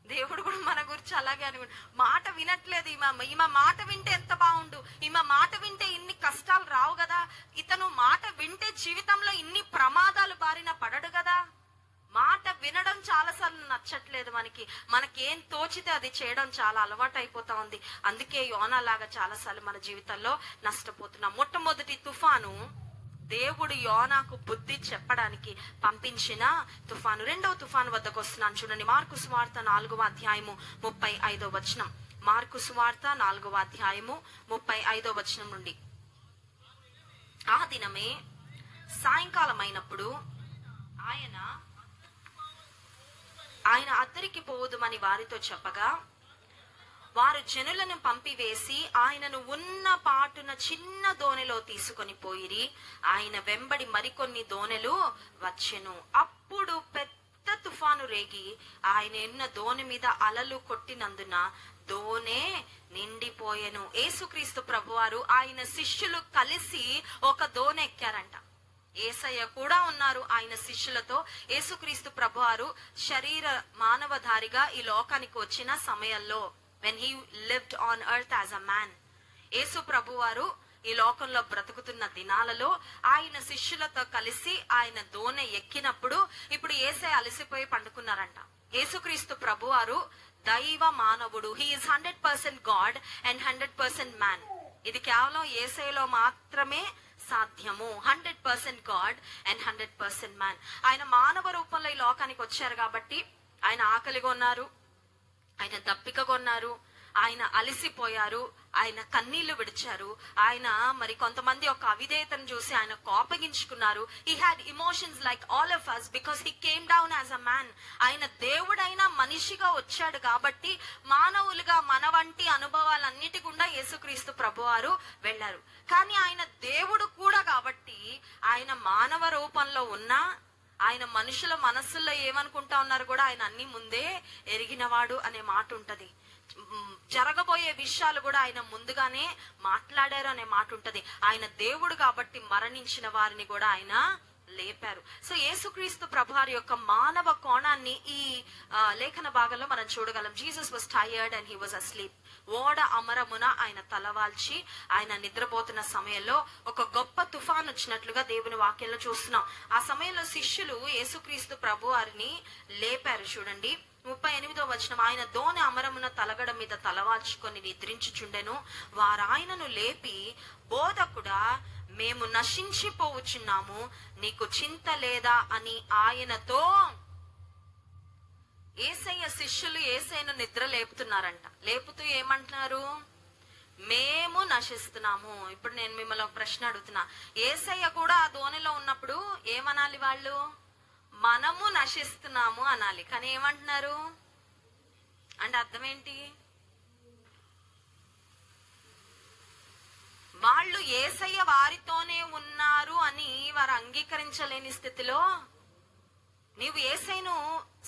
దేవుడు కూడా మన గురించి అలాగే అనుకుంటు, మాట వినట్లేదు. ఈమె మాట వింటే ఎంత బాగుండు, ఈమె మాట వింటే ఇన్ని కష్టాలు రావు కదా, ఇతను మాట వింటే జీవితంలో ఇన్ని ప్రమాదాలు బారిన పడడు కదా. మాట వినడం చాలాసార్లు నచ్చట్లేదు. మనకేం తోచితే అది చేయడం చాలా అలవాటు అయిపోతా ఉంది. అందుకే యోనా లాగా చాలాసార్లు మన జీవితాల్లో నష్టపోతున్నాం. మొట్టమొదటి తుఫాను దేవుడు యోనాకు బుద్ధి చెప్పడానికి పంపించిన తుఫాను. రెండవ తుఫాను వద్దకు వస్తున్నాను చూడండి. మార్కు సువార్త 4వ అధ్యాయము 35వ వచనం. మార్కు సువార్త 4వ అధ్యాయము 35వ వచనం నుండి. ఆ దినమే సాయంకాలం అయినప్పుడు ఆయన అద్దరికి పోవుదుమని వారితో చెప్పగా, వారు జనులను పంపివేసి ఆయనను ఉన్న పాటున చిన్న దోణిలో తీసుకొని పోయిరి. ఆయన వెంబడి మరికొన్ని దోణెలు వచ్చెను. అప్పుడు పెద్ద తుఫాను రేగి ఆయన ఉన్న దోణి మీద అలలు కొట్టినందున దోణె నిండిపోయెను. యేసుక్రీస్తు ప్రభువారు ఆయన శిష్యులు కలిసి ఒక దోణి ఎక్కారంట. యేసయ్య కూడా ఉన్నారు ఆయన శిష్యులతో. యేసుక్రీస్తు ప్రభువారు శరీర మానవధారిగా ఈ లోకానికి వచ్చిన సమయంలో, when he lived on earth as a man, యేసు ప్రభువారు ఈ లోకంలో బ్రతుకుతున్న దినాలలో ఆయన శిష్యులతో కలిసి ఆయన దోణె ఎక్కినప్పుడు ఇప్పుడు యేసయ్య అలసిపోయి పండుకున్నారంట. యేసుక్రీస్తు ప్రభువారు దైవ మానవుడు. he is 100% God and 100% man. ఇది కేవలం యేసయ్యలో మాత్రమే సాధ్యము. 100% గాడ్ అండ్ 100% మ్యాన్. ఆయన మానవ రూపంలో ఈ లోకానికి వచ్చారు కాబట్టి ఆయన ఆకలిగా ఉన్నారు, ఆయన దప్పికగా ఉన్నారు, ఆయన అలసిపోయారు, ఆయన కన్నీళ్లు విడిచారు. ఆయన మరి కొంతమంది ఒక అవిధేయతను చూసి ఆయన కోపగించుకున్నారు. he had emotions like all of us because he came down as a man. ఆయన దేవుడైన మనిషిగా వచ్చాడు కాబట్టి మానవులుగా మన వంటి అనుభవాలన్నిటి గుండా యేసుక్రీస్తు ప్రభువారు వెళ్ళారు. కానీ ఆయన దేవుడు కూడా కాబట్టి ఆయన మానవ రూపంలో ఉన్నా ఆయన మనుషుల మనస్సుల్లో ఏమనుకుంటా ఉన్నారు కూడా ఆయన అన్ని ముందే ఎరిగినవాడు అనే మాట ఉంటది. జరగబోయే విషయాలు కూడా ఆయన ముందుగానే మాట్లాడారు అనే మాట ఉంటది. ఆయన దేవుడు కాబట్టి మరణించిన వారిని కూడా ఆయన లేపారు. సో యేసుక్రీస్తు ప్రభువారి యొక్క మానవ కోణాన్ని ఈ లేఖన భాగంలో మనం చూడగలం. Jesus was tired and he was asleep. ఓడ అమరమున ఆయన తలవాల్చి ఆయన నిద్రపోతున్న సమయంలో ఒక గొప్ప తుఫాన్ వచ్చినట్లుగా దేవుని వాక్యంలో చూస్తున్నాం. ఆ సమయంలో శిష్యులు యేసుక్రీస్తు ప్రభువారిని లేపారు. చూడండి 38వ వచనం. ఆయన దోణి అమరమున తలగడ మీద తలవాల్చుకొని నిద్రించుచుండెను. వారాయనను లేపి, బోధకుడా, మేము నశించిపోవచ్చున్నాము, నీకు చింత లేదా అని ఆయనతో. యేసయ్య శిష్యులు యేసయ్యను నిద్ర లేపుతున్నారంట. లేపుతూ ఏమంటున్నారు? మేము నశిస్తున్నాము. ఇప్పుడు నేను మిమ్మల్ని ఒక ప్రశ్న అడుగుతున్నా. యేసయ్య కూడా ఆ దోణిలో ఉన్నప్పుడు ఏమనాలి వాళ్ళు? మనము నశిస్తున్నాము అనాలి. కానీ ఏమంటున్నారు అంటే అర్థం ఏంటి? వాళ్ళు యేసయ్య వారితోనే ఉన్నారు అని వారు అంగీకరించలేని స్థితిలో, నీవు యేసయ్యను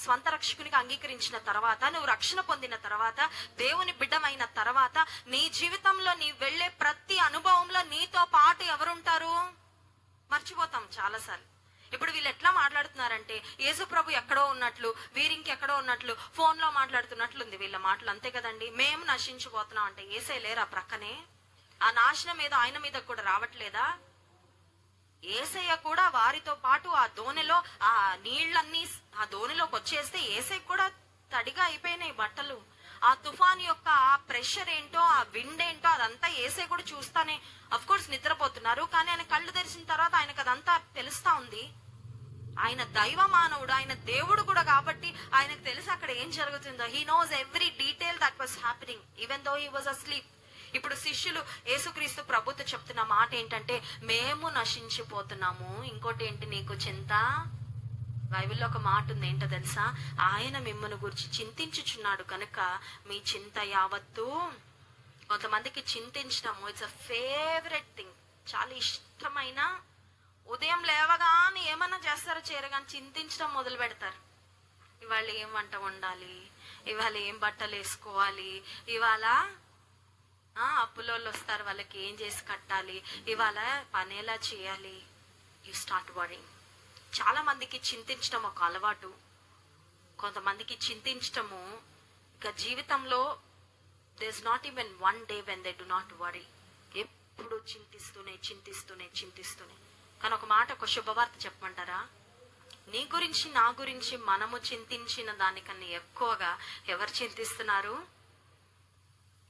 స్వంత రక్షకునికి అంగీకరించిన తర్వాత, నువ్వు రక్షణ పొందిన తర్వాత, దేవుని బిడ్డమైన తర్వాత, నీ జీవితంలో నీ వెళ్లే ప్రతి అనుభవంలో నీతో పాటు ఎవరుంటారు? మర్చిపోతాం చాలాసార్లు. ఇప్పుడు వీళ్ళు ఎట్లా మాట్లాడుతున్నారంటే యేసు ప్రభు ఎక్కడో ఉన్నట్లు, వీరింకెక్కడో ఉన్నట్లు, ఫోన్ లో మాట్లాడుతున్నట్లుంది వీళ్ళ మాటలు. అంతే కదండి. మేము నశించిపోతున్నాం అంటే యేసయ్య లేరా ప్రక్కనే? ఆ నాశనం ఏదో ఆయన మీద కూడా రావట్లేదా? యేసయ్య కూడా వారితో పాటు ఆ దోణిలో ఆ నీళ్లన్నీ ఆ దోణిలోకి వచ్చేస్తే యేసయ్య కూడా తడిగా అయిపోయినాయి బట్టలు. ఆ తుఫాన్ యొక్క ఆ ప్రెషర్ ఏంటో, ఆ విండ్ ఏంటో అదంతా యేసయ్య కూడా చూస్తానే అఫ్ కోర్స్ నిద్రపోతున్నారు. కానీ ఆయన కళ్ళు తెరిచిన తర్వాత ఆయనకు అదంతా తెలుస్తా ఉంది. ఆయన దైవ మానవుడు, ఆయన దేవుడు కూడా కాబట్టి ఆయనకు తెలుసు అక్కడ ఏం జరుగుతుందో. He knows every detail that was happening even though he was asleep. ఇప్పుడు శిష్యులు యేసుక్రీస్తు ప్రభుతో చెప్తున్న మాట ఏంటంటే మేము నశించిపోతున్నాము. ఇంకోటి ఏంటి నీకు చింత? బైబిల్లో ఒక మాట ఉంది, ఏంటో తెలుసా? ఆయన మిమ్మల్ని గురించి చింతించుచున్నాడు కనుక మీ చింత యావత్తు. కొంతమందికి చింతించడము ఇట్స్ అ ఫేవరెట్ థింగ్, చాలా ఇష్టమైన. ఉదయం లేవగానే ఏమన్నా చేస్తారో చేరగానే చింతించడం మొదలు పెడతారు. ఇవాళ ఏం వంట వండాలి, ఇవాళ ఏం బట్టలు వేసుకోవాలి, ఇవాళ అప్పులోళ్ళు వస్తారు వాళ్ళకి ఏం చేసి కట్టాలి, ఇవాళ పని ఎలా చేయాలి. You start worrying. చాలా మందికి చింతించడం ఒక అలవాటు. కొంతమందికి చింతించడము ఇక జీవితంలో there's not even one day when they do not worry. ఎప్పుడు చింతిస్తూనే. కానీ ఒక మాట, ఒక శుభవార్త చెప్పమంటారా? నీ గురించి నా గురించి మనము చింతించిన దానికన్నా ఎక్కువగా ఎవరు చింతిస్తున్నారు?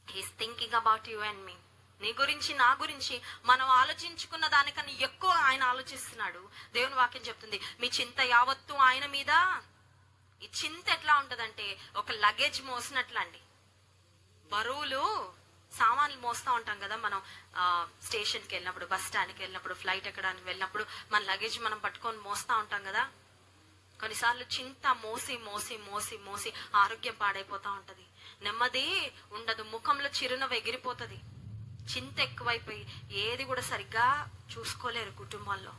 He's thinking about you and me. నీ గురించి నా గురించి మనం ఆలోచించుకున్న దానికన్నా ఎక్కువ ఆయన ఆలోచిస్తున్నాడు. దేవుని వాక్యం చెప్తుంది, మీ చింత యావత్తు ఆయన మీద. ఈ చింత ఎట్లా ఉంటదంటే ఒక లగేజ్ మోసినట్లండి. బరువులు సామాన్లు మోస్తూ ఉంటాం కదా మనం. స్టేషన్కి వెళ్ళినప్పుడు, బస్ స్టాండ్కి వెళ్ళినప్పుడు, ఫ్లైట్ ఎక్కడానికి వెళ్ళినప్పుడు మన లగేజ్ మనం పట్టుకొని మోస్తూ ఉంటాం కదా. కొన్నిసార్లు చింత మోసి మోసి మోసి మోసి ఆరోగ్యం పాడైపోతా ఉంటది, నెమ్మది ఉండదు, ముఖంలో చిరునవ్వు ఎగిరిపోతుంది. చింత ఎక్కువైపోయి ఏది కూడా సరిగ్గా చూసుకోలేరు కుటుంబాల్లో.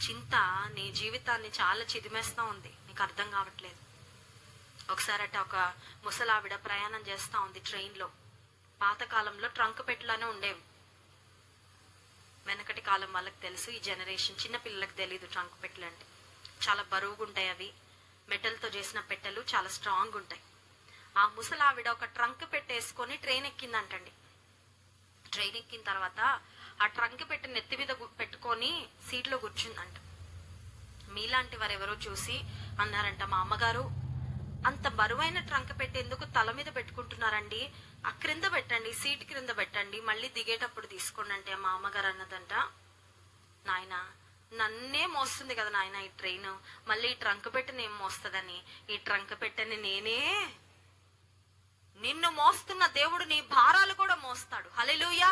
చింత నీ జీవితాన్ని చాలా చిదిమేస్తా ఉంది, నీకు అర్థం కావట్లేదు. ఒకసారి ఒక ముసలావిడ ప్రయాణం చేస్తా ఉంది ట్రైన్లో. పాతకాలంలో ట్రంక్ పెట్టెలానే ఉండేవి. వెనకటి కాలం వాళ్ళకి తెలుసు, ఈ జనరేషన్ చిన్న పిల్లలకు తెలీదు ట్రంక్ పెట్టెలు అంటే. చాలా బరువుగా ఉంటాయి అవి, మెటల్తో చేసిన పెట్టెలు, చాలా స్ట్రాంగ్ ఉంటాయి. ఆ ముసలావిడ ఒక ట్రంక్ పెట్టేసుకొని ట్రైన్ ఎక్కిందంటండి. ట్రైన్ ఎక్కిన తర్వాత ఆ ట్రంక్ పెట్టి నెత్తి మీద పెట్టుకొని సీట్లో కూర్చుందంట. మీలాంటి వారు ఎవరో చూసి అన్నారంట, మా అమ్మగారు అంత బరువైన ట్రంక్ పెట్టి ఎందుకు తల మీద పెట్టుకుంటున్నారండి, ఆ క్రింద పెట్టండి, సీట్ క్రింద పెట్టండి, మళ్ళీ దిగేటప్పుడు తీసుకోండి అంటే మా అమ్మగారు అన్నదంట, నాయన నన్నే మోస్తుంది కదా నాయన ఈ ట్రైన్, మళ్ళీ ఈ ట్రంక్ పెట్టెని ఏం మోస్తుందని, ఈ ట్రంక్ పెట్టెని నేనే. నిన్ను మోస్తున్న దేవుడు నీ భారాలు కూడా మోస్తాడు. హల్లెలూయా.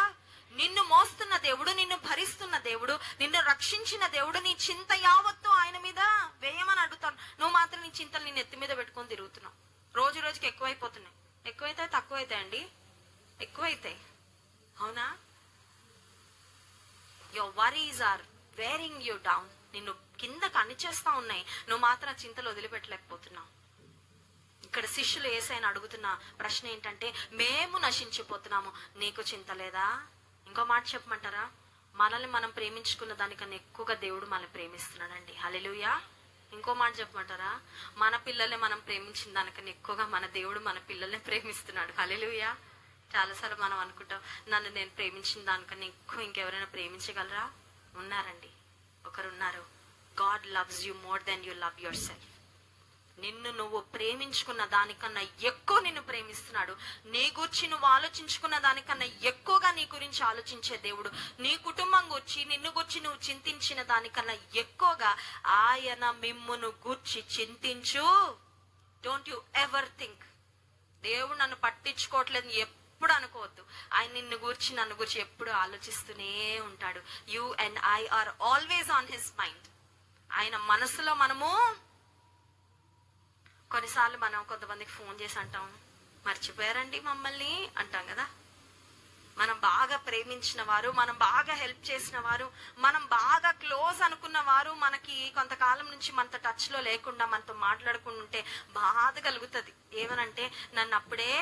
నిన్ను మోస్తున్న దేవుడు, నిన్ను భరిస్తున్న దేవుడు, నిన్ను రక్షించిన దేవుడు, నీ చింత యావత్తు ఆయన మీద వేయమని అడుగుతాను. నువ్వు మాత్రం నీ చింతలు నీ నెత్తి మీద పెట్టుకొని తిరుగుతున్నావు. రోజు రోజుకి ఎక్కువైపోతున్నాయి. ఎక్కువైతే తక్కువైతాయి అండి, ఎక్కువైతాయి. అవునా? Your worries are wearing you down. నిన్ను కిందకు అణిచేస్తా ఉన్నాయి, నువ్వు మాత్రం చింతలు వదిలిపెట్టలేకపోతున్నావు. ఇక్కడ శిష్యులు యేసయ్యను అడుగుతున్న ప్రశ్న ఏంటంటే, మేము నశించిపోతున్నాము, నీకు చింత లేదా? ఇంకో మాట చెప్పమంటారా? మనల్ని మనం ప్రేమించుకున్న దానికన్నా ఎక్కువగా దేవుడు మనల్ని ప్రేమిస్తున్నాడండి. హల్లెలూయా. ఇంకో మాట చెప్పమంటారా? మన పిల్లల్ని మనం ప్రేమించిన దానికన్నా ఎక్కువగా మన దేవుడు మన పిల్లల్ని ప్రేమిస్తున్నాడు. హల్లెలూయా. చాలాసార్లు మనం అనుకుంటాం, నన్ను నేను ప్రేమించిన దానికన్నా ఎక్కువ ఇంకెవరైనా ప్రేమించగలరా? ఉన్నారండి, ఒకరున్నారు. God loves you more than you love yourself. నిన్ను నువ్వు ప్రేమించుకున్న దానికన్నా ఎక్కువ నిన్ను ప్రేమిస్తున్నాడు. నీ గురించి నువ్వు ఆలోచించుకున్న దానికన్నా ఎక్కువగా నీ గురించి ఆలోచించే దేవుడు. నీ కుటుంబం గురించి, నిన్ను గురించి నువ్వు చింతించిన దానికన్నా ఎక్కువగా ఆయన మిమ్మును గూర్చి చింతించు. డోంట్ యు ఎవర్ థింక్ దేవుడు నన్ను పట్టించుకోవట్లేదు ఎప్పుడు అనుకోవద్దు. ఆయన నిన్ను గురించి, నన్ను గురించి ఎప్పుడు ఆలోచిస్తూనే ఉంటాడు. You and I are always on his mind. ఆయన మనసులో మనము. కొన్నిసార్లు మనం కొంతమందికి ఫోన్ చేసి అంటాం, మర్చిపోయారండి మమ్మల్ని అంటాం కదా. మనం బాగా ప్రేమించిన వారు, మనం బాగా హెల్ప్ చేసిన వారు, మనం బాగా క్లోజ్ అనుకున్న వారు మనకి కొంతకాలం నుంచి మనతో టచ్ లో లేకుండా, మనతో మాట్లాడకుండా ఉంటే బాధ కలుగుతుంది. ఏమనంటే, నన్ను అప్పుడే.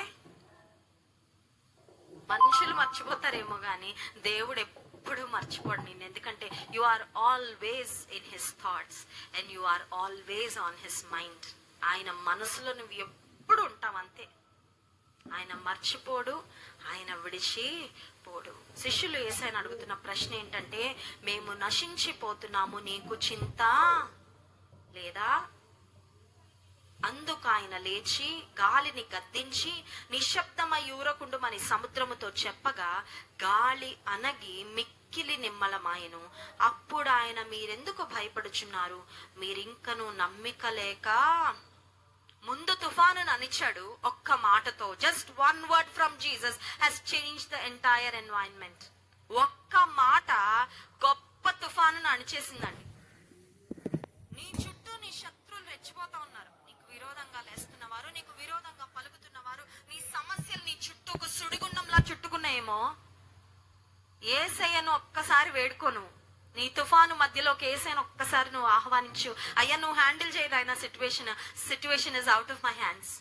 మనుషులు మర్చిపోతారేమో గాని దేవుడు ఎప్పుడు మర్చిపోడు నిన్ను. ఎందుకంటే you are always in his thoughts and you are always on his mind. ఆయన మనసులో నువ్వు ఎప్పుడు ఉంటావు, అంతే. ఆయన మర్చిపోడు, ఆయన విడిచిపోడు. శిష్యులు యేసయ్యను అడుగుతున్న ప్రశ్న ఏంటంటే, మేము నశించిపోతున్నాము, నీకు చింత లేదా? అందుకు ఆయన లేచి గాలిని గద్దించి నిశ్శబ్దమై ఊరకుండుమని సముద్రముతో చెప్పగా గాలి అనగి మిక్కిలి నిమ్మలమాయెను. అప్పుడు ఆయన, మీరెందుకు భయపడుచున్నారు, మీరింకను నమ్మిక లేక? ముందు తుఫానును అణిచాడు ఒక్క మాటతో. Just one word from Jesus has changed the entire environment. ఒక్క మాట గొప్ప తుఫానును అణిచేసిందండి. నీ చుట్టూ నీ శత్రువులు రెచ్చిపోతా ఉన్నారు, నీకు విరోధంగా లేస్తున్నవారు, నీకు విరోధంగా పలుకుతున్నవారు, నీ సమస్యలు నీ చుట్టూ ఒక సుడిగుండంలా చుట్టుకున్నాయేమో. యేసయ్యను ఒక్కసారి వేడుకోను, నీ తుఫాను మధ్యలోకి యేసయ్యను ఒక్కసారి నువ్వు ఆహ్వానించు. అయ్యా, నువ్వు హ్యాండిల్ చేయదైనా situation is out of my hands.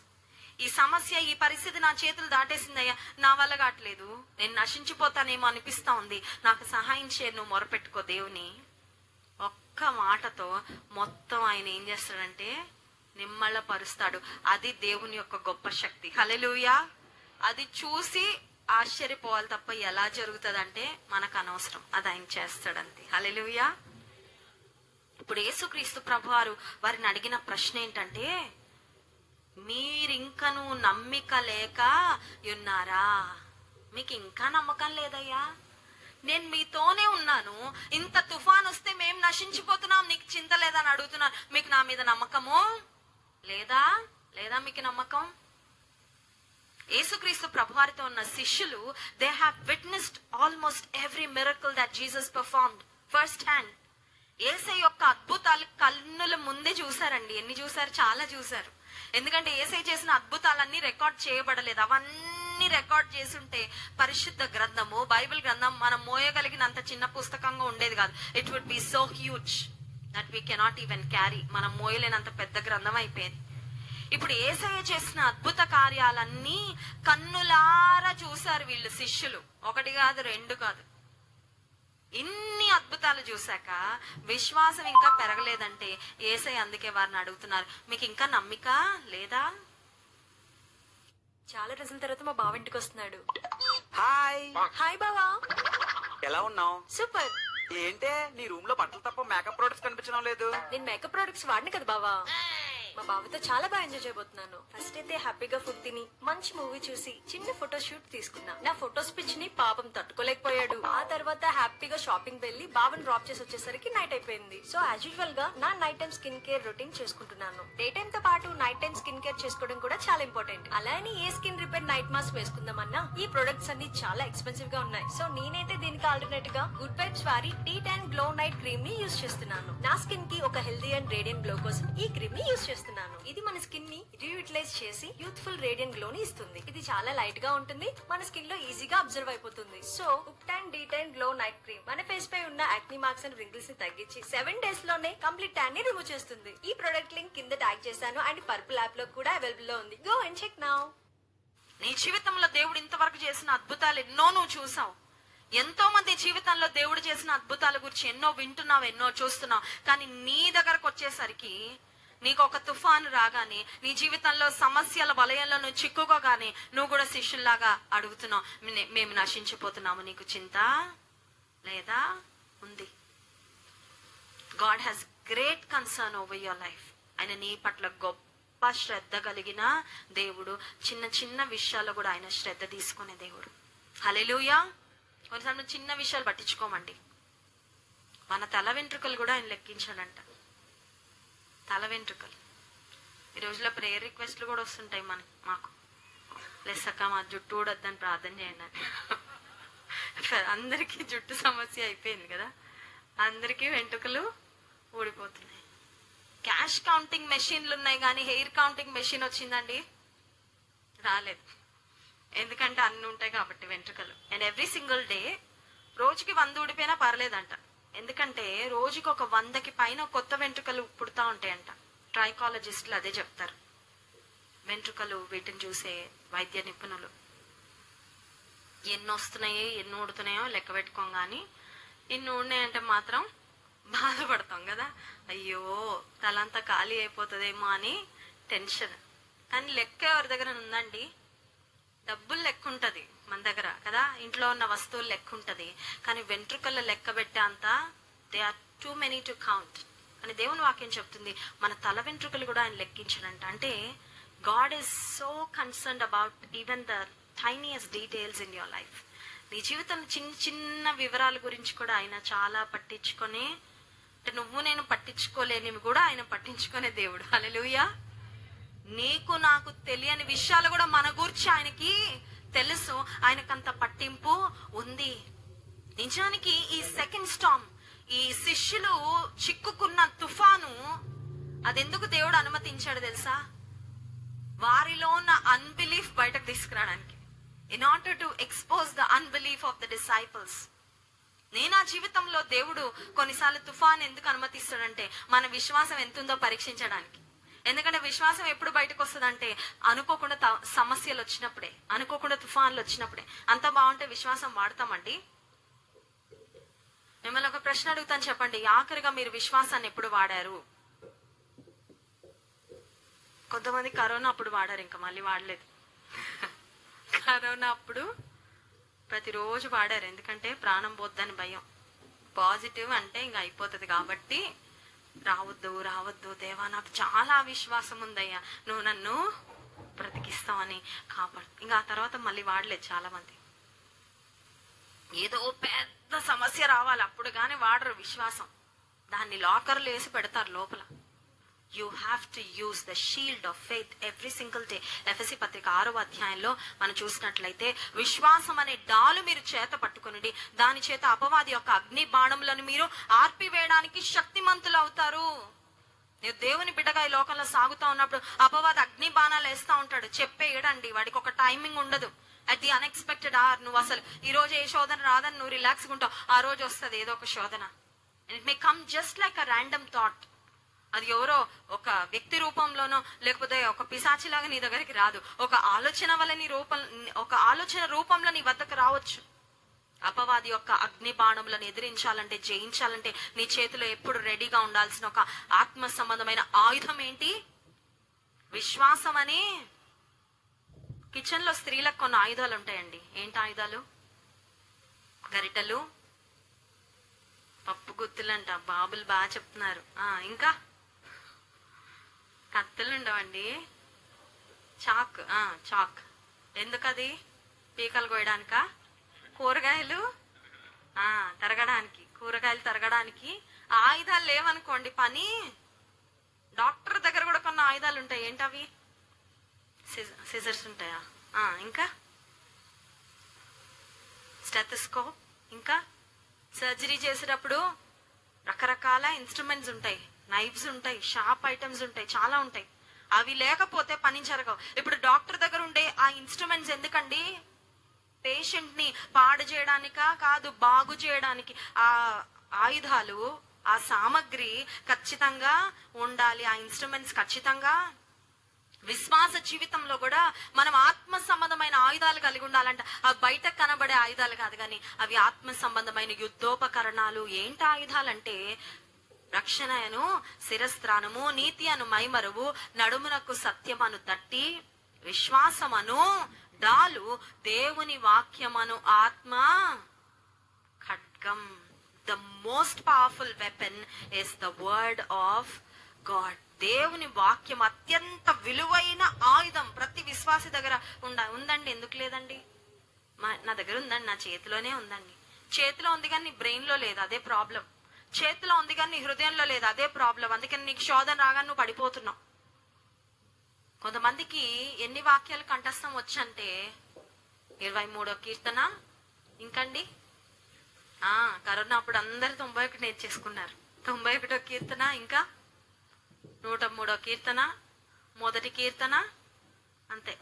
ఈ సమస్య, ఈ పరిస్థితి నా చేతులు దాటేసింది అయ్యా, నా వల్ల కావట్లేదు, నేను నశించిపోతానేమో అనిపిస్తా ఉంది, నాకు సహాయం చేయ. నువ్వు మొరపెట్టుకో దేవుని. ఒక్క మాటతో మొత్తం ఆయన ఏం చేస్తాడంటే నిమ్మళ పరుస్తాడు. అది దేవుని యొక్క గొప్ప శక్తి. హల్లెలూయా. అది చూసి ఆశ్చర్యపోవాలి తప్ప ఎలా జరుగుతుంది అంటే మనకు అనవసరం, అది ఆయన చేస్తాడంతే. హల్లెలూయా. ఇప్పుడు యేసుక్రీస్తు ప్రభువారు వారిని అడిగిన ప్రశ్న ఏంటంటే, మీరింకను నమ్మిక లేక ఉన్నారా? మీకు ఇంకా నమ్మకం లేదయ్యా, నేను మీతోనే ఉన్నాను, ఇంత తుఫాన్ వస్తే మేము నశించిపోతున్నాం, నీకు చింత లేదని అడుగుతున్నాను. మీకు నా మీద నమ్మకము లేదా? లేదా మీకు నమ్మకం? యేసుక్రీస్తు ప్రభువారితో ఉన్న శిష్యులు, they have witnessed almost every miracle that Jesus performed first hand. యేసయ్య యొక్క అద్భుతాలు కన్నుల ముందే చూసారండి. ఎన్ని చూసారు? చాలా చూసారు. ఎందుకంటే యేసయ్య చేసిన అద్భుతాలన్నీ రికార్డ్ చేయబడలేదు. అవన్నీ రికార్డ్ చేసుంటే పరిశుద్ధ గ్రంథము, బైబిల్ గ్రంథం మనం మోయగలిగినంత చిన్న పుస్తకంగా ఉండేది కాదు. It would be so huge that we cannot even carry. మనం మోయలేనంత పెద్ద గ్రంథం అయిపోయింది. ఇప్పుడు యేసయ్య చేసిన అద్భుత కార్యాలన్నీ కన్నులారా చూశారు వీళ్ళు శిష్యులు. ఒకటి కాదు, రెండు కాదు. ఇన్ని అద్భుతాలు చూశాక విశ్వాసం ఇంకా పెరగలేదంటే యేసయ్య అందుకే వారిని అడుగుతున్నారు, మీకు ఇంకా నమ్మిక లేదా? చాలా రోజుల తర్వాత మా బావ ఇంటికి వస్తున్నాడు. హాయ్ హాయ్ బావా. ఎలా ఉన్నావు? సూపర్. ఏంటే నీ రూమ్ లో బట్టలు తప్ప మేకప్ ప్రొడక్ట్స్ కనిపించడం లేదు? నేను మేకప్ ప్రొడక్ట్స్ వాడిని కదా బావా. మా బావతో చాలా బాగా ఎంజాయ్ చేయబోతున్నాను. ఫస్ట్ అయితే హ్యాపీగా ఫుడ్ తిని మంచి మూవీ చూసి చిన్న ఫోటో షూట్ తీసుకున్నా. నా ఫోటోస్ పిచ్ ని పాపం తట్టుకోలేకపోయాడు. ఆ తర్వాత హ్యాపీగా షాపింగ్ వెళ్ళి బావని డ్రాప్ చేసి వచ్చేసరికి నైట్ అయిపోయింది. సో యాజ్ యూజువల్ గా నా night time skin care routine చేసుకుంటున్నాను. డే టైం తో పాటు నైట్ టైం స్కిన్ కేర్ చేసుకోవడం కూడా చాలా ఇంపార్టెంట్. అలానే ఏ స్కిన్ రిపేర్ నైట్ మాస్క్ వేసుకుందామన్నా ఈ ప్రొడక్ట్స్ అన్ని చాలా ఎక్స్పెన్సివ్ గా ఉన్నాయి. సో నేనైతే దీనికి ఆల్టర్నేట్ గా గుడ్ వైబ్స్ వారి tea and glow night cream ని యూస్ చేస్తున్నాను. నా స్కిన్ కి ఒక హెల్దీ అండ్ రేడియంట్ గ్లో కోసం ఈ క్రీమ్ ని యూస్ చేస్తున్నాను. ఇది మన స్కిన్ ని రీయూటిలైజ్ చేసి యూత్ఫుల్ రేడియంట్ గ్లో ని ఇస్తుంది. ఇది చాలా లైట్ గా ఉంటుంది, మన స్కిన్ లో ఈజీగా అబ్జర్వ్ అయిపోతుంది. So up and de tan glow night cream మన ఫేస్ పై ఉన్న యాక్ని మార్క్స్ అండ్ రింకిల్స్ ని తగ్గించి 7 days లోనే కంప్లీట్ ట్యాన్ ని రిమూవ్ చేస్తుంది. ఈ ప్రొడక్ట్ లింక్ కింద ట్యాగ్ చేశాను అండ్ పర్పుల్ యాప్ లో కూడా అవైలబుల్ లో ఉంది. Go and check now. నీ జీవితంలో దేవుడు ఇంతవరకు చేసిన అద్భుతాలు ఎన్నో నువ్వు చూసావు. ఎంతో మంది జీవితంలో దేవుడు చేసిన అద్భుతాల గురించి ఎన్నో వింటున్నావు, ఎన్నో చూస్తున్నావు. కానీ నీ దగ్గరకు వచ్చేసరికి నీకు ఒక తుఫాను రాగానే, నీ జీవితంలో సమస్యల వలయంలో నువ్వు చిక్కుకోగానే నువ్వు కూడా శిష్యుల్లాగా అడుగుతున్నావు, మేము నశించిపోతున్నాము, నీకు చింత లేదా? ఉంది. God has great concern over your life. ఆయన నీ పట్ల గొప్ప శ్రద్ధ కలిగిన దేవుడు. చిన్న చిన్న విషయాల్లో కూడా ఆయన శ్రద్ధ తీసుకునే దేవుడు. హల్లెలూయా. కొన్నిసార్లు చిన్న విషయాలు పట్టించుకోమండి. మన తల వెంట్రుకలు కూడా ఆయన లెక్కించాడంట. తల వెంట్రుకలు. ఈ రోజులో ప్రేయర్ రిక్వెస్ట్లు కూడా వస్తుంటాయి మాకు. లెస్సక్క మా జుట్టు ఊడొద్దని ప్రార్థన చేయండి అని. అందరికీ జుట్టు సమస్య అయిపోయింది కదా, అందరికీ వెంట్రుకలు ఊడిపోతున్నాయి. క్యాష్ కౌంటింగ్ మెషిన్లు ఉన్నాయి కానీ హెయిర్ కౌంటింగ్ మెషిన్ వచ్చిందండి? రాలేదు. ఎందుకంటే అన్ని ఉంటాయి కాబట్టి వెంట్రుకలు. అండ్ ఎవ్రీ సింగిల్ డే రోజుకి 100 ఊడిపోయినా పర్లేదంట. ఎందుకంటే రోజుకి ఒక 100కి పైన కొత్త వెంట్రుకలు పుడతా ఉంటాయంట. ట్రైకాలజిస్టులు అదే చెప్తారు. వెంట్రుకలు వీటిని చూసే వైద్య నిపుణులు ఎన్ని వస్తున్నాయో ఎన్ని ఊడుతున్నాయో లెక్క పెట్టుకోం. కానీ ఇన్ని ఊడినాయంటే మాత్రం బాధపడతాం కదా, అయ్యో తలంతా ఖాళీ అయిపోతుందేమో అని టెన్షన్. కానీ లెక్క ఎవరి దగ్గర ఉందండి? డబ్బులు లెక్క ఉంటది మన దగ్గర కదా, ఇంట్లో ఉన్న వస్తువులు లెక్క ఉంటది. కానీ వెంట్రుకల లెక్క పెట్టే అంత they are too many to count అని దేవుని వాక్యం చెప్తుంది. మన తల వెంట్రుకలు కూడా ఆయన లెక్కించడంట. అంటే God is so concerned about even the tiniest details in your life. నీ జీవితంలో చిన్న చిన్న వివరాల గురించి కూడా ఆయన చాలా పట్టించుకొని, అంటే నువ్వు నేను పట్టించుకోలేనివి కూడా ఆయన పట్టించుకునే దేవుడు. హల్లెలూయా. నీకు నాకు తెలియని విషయాలు కూడా మన గురించి ఆయనకి తెలుసు. ఆయనకంత పట్టింపు ఉంది. నిజానికి ఈ సెకండ్ స్టార్మ్, ఈ శిష్యులు చిక్కుకున్న తుఫాను, అదెందుకు దేవుడు అనుమతించాడు తెలుసా? వారిలో ఉన్న అన్బిలీఫ్ బయటకు తీసుకురావడానికి. In order to expose the unbelief of the disciples. నా జీవితంలో దేవుడు కొన్నిసార్లు తుఫాన్ ఎందుకు అనుమతిస్తాడంటే మన విశ్వాసం ఎంతుందో పరీక్షించడానికి. ఎందుకంటే విశ్వాసం ఎప్పుడు బయటకు వస్తుందంటే అనుకోకుండా సమస్యలు వచ్చినప్పుడే, అనుకోకుండా తుఫాన్లు వచ్చినప్పుడే. అంత బాగుంటే విశ్వాసం వాడతామండి? మిమ్మల్ని ఒక ప్రశ్న అడుగుతాను, చెప్పండి. ఆఖరిగా మీరు విశ్వాసాన్ని ఎప్పుడు వాడారు? కొంతమంది కరోనా అప్పుడు వాడారు, ఇంకా మళ్ళీ వాడలేదు. కరోనా అప్పుడు ప్రతిరోజు వాడారు, ఎందుకంటే ప్రాణం పోద్దని భయం. పాజిటివ్ అంటే ఇంకా అయిపోతుంది కాబట్టి రావద్దు రావద్దు దేవా, నాకు చాలా విశ్వాసం ఉందయ్యా, నువ్వు నన్ను బ్రతికిస్తావని కాపాడు. ఇంకా ఆ తర్వాత మళ్ళీ వాడలేదు చాలా మంది. ఏదో పెద్ద సమస్య రావాలి అప్పుడు కానీ వాడరు విశ్వాసం. దాన్ని లాకర్లు వేసి పెడతారు లోపల. You have to use the shield of faith every single day. ఎఫెసీ పత్రిక 6వ అధ్యాయంలో మనం చూసినట్లయితే విశ్వాసం అనే డాలు మీరు చేత పట్టుకుని దాని చేత అపవాది యొక్క అగ్ని బాణములను మీరు ఆర్పివేయడానికి శక్తిమంతులు అవుతారు. నేను దేవుని బిడ్డగా ఈ లోకంలో సాగుతా ఉన్నప్పుడు అపవాది అగ్ని బాణాలు వేస్తా ఉంటాడు. చెప్పేయడండి, వాడికి ఒక టైమింగ్ ఉండదు. అట్ ది అన్ఎక్స్పెక్టెడ్ ఆర్, నువ్వు అసలు ఈ రోజు ఏ శోధన రాదని నువ్వు రిలాక్స్గా ఉంటావు, ఆ రోజు వస్తుంది ఏదో ఒక శోధన. It may come just like a random thought. అది ఎవరో ఒక వ్యక్తి రూపంలోనో లేకపోతే ఒక పిశాచిలాగా నీ దగ్గరికి రాదు. ఒక ఆలోచన రూపంలో నీ వద్దకు రావచ్చు. అపవాది యొక్క అగ్ని బాణములను ఎదిరించాలంటే, జయించాలంటే నీ చేతిలో ఎప్పుడు రెడీగా ఉండాల్సిన ఒక ఆత్మ సంబంధమైన ఆయుధం ఏంటి? విశ్వాసం అని. కిచెన్ లో స్త్రీలకు కొన్ని ఆయుధాలు ఉంటాయండి. ఏంటి ఆయుధాలు? గరిటెలు, పప్పు గుత్తులంట, బాబులు బాగా చెప్తున్నారు. ఇంకా కత్తులు ఉండవండి. చాక్, చాక్ ఎందుకది? పీకలు కోయడానికా? కూరగాయలు తరగడానికి, కూరగాయలు తరగడానికి. ఆయుధాలు లేవనుకోండి పని. డాక్టర్ దగ్గర కూడా కొన్ని ఆయుధాలు ఉంటాయి. ఏంటవి? సిజర్స్ ఉంటాయా? ఇంకా స్టెథోస్కోప్. ఇంకా సర్జరీ చేసేటప్పుడు రకరకాల ఇన్స్ట్రుమెంట్స్ ఉంటాయి, నైఫ్స్ ఉంటాయి, షార్ప్ ఐటమ్స్ ఉంటాయి, చాలా ఉంటాయి. అవి లేకపోతే పని జరగవు. ఇప్పుడు డాక్టర్ దగ్గర ఉండే ఆ ఇన్స్ట్రుమెంట్స్ ఎందుకండి? పేషెంట్ ని పాడు చేయడానికా? కాదు, బాగు చేయడానికి. ఆ ఆయుధాలు, ఆ సామగ్రి ఖచ్చితంగా ఉండాలి. ఆ ఇన్స్ట్రుమెంట్స్ ఖచ్చితంగా. విశ్వాస జీవితంలో కూడా మనం ఆత్మ సంబంధమైన ఆయుధాలు కలిగి ఉండాలంట. అవి బయట కనబడే ఆయుధాలు కాదు, కానీ అవి ఆత్మ సంబంధమైన యుద్ధోపకరణాలు. ఏంటి ఆయుధాలంటే రక్షణను శిరస్త్రానము, నీతి అను మైమరువు, నడుమునకు సత్యమను తట్టి, విశ్వాసమను డాలు, దేవుని వాక్యమను ఆత్మ ఖడ్గం. The most powerful weapon is the word of God. దేవుని వాక్యం అత్యంత విలువైన ఆయుధం ప్రతి విశ్వాసి దగ్గర ఉందండి. ఎందుకు లేదండి? నా దగ్గర ఉందండి, నా చేతిలోనే ఉందండి. చేతిలో ఉంది కానీ నీ బ్రెయిన్ లో లేదు, అదే ప్రాబ్లం. చేతిలో ఉంది కానీ నీ హృదయంలో లేదు, అదే ప్రాబ్లం. అందుకని నీకు శోధన రాగానే నువ్వు పడిపోతున్నావు. కొంతమందికి ఎన్ని వాక్యాలు కంఠస్థం వచ్చంటే 23వ కీర్తన, ఇంకండి కరోనా అప్పుడు అందరు 91 నేర్చేసుకున్నారు. 91వ కీర్తన, ఇంకా 103వ కీర్తన, 1వ కీర్తన, అంతే.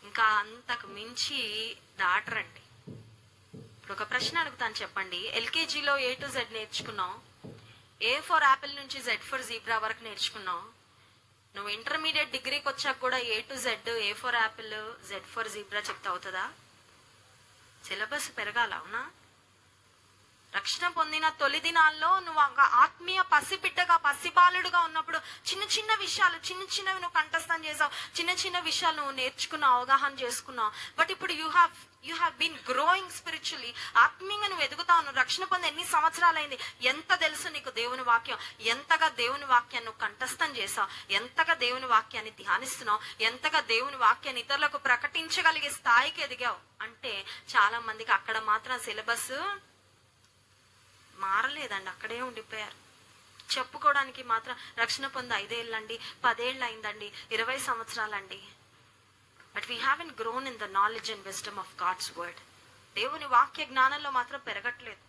ఇంకా అంతకు మించి దాటరండి. ఇప్పుడు ఒక ప్రశ్న అడుగుతాను, చెప్పండి. ఎల్కేజీలో A to Z నేర్చుకున్నాం, A for యాపిల్ నుంచి Z for జీబ్రా వరకు నేర్చుకున్నాం. నువ్వు ఇంటర్మీడియట్ డిగ్రీకి వచ్చాక కూడా A to Z, A for Apple, Z for zebra చెప్తే అవుతుందా? సిలబస్ పెరగాల, అవునా? రక్షణ పొందిన తొలి దినాల్లో నువ్వు ఆత్మీయ పసిబిడ్డగా, పసిబాలుడుగా ఉన్నప్పుడు చిన్న చిన్న విషయాలు, చిన్నవి నువ్వు కంఠస్థం చేసావు, చిన్న విషయాలు నువ్వు నేర్చుకున్నావు, అవగాహన చేసుకున్నావు. బట్ ఇప్పుడు you have been growing spiritually. ఆత్మీయంగా నువ్వు ఎదుగుతావు. నువ్వు రక్షణ పొంది ఎన్ని సంవత్సరాలైంది? ఎంత తెలుసు నీకు దేవుని వాక్యం? ఎంతగా దేవుని వాక్యాన్ని నువ్వు కంఠస్థం చేసావు? ఎంతగా దేవుని వాక్యాన్ని ధ్యానిస్తున్నావు? ఎంతగా దేవుని వాక్యాన్ని ఇతరులకు ప్రకటించగలిగే స్థాయికి ఎదిగావు? అంటే చాలా మందికి అక్కడ మాత్రం సిలబస్ మారలేదండి, అక్కడే ఉండిపోయారు. చెప్పుకోవడానికి మాత్రం రక్షణ పొంది 5 ఏళ్ళండి, 10 ఏళ్ళు అయిందండి, 20 సంవత్సరాలండి. But we haven't grown in the knowledge and wisdom of God's word. దేవుని వాక్య జ్ఞానంలో మాత్రం పెరగట్లేదు.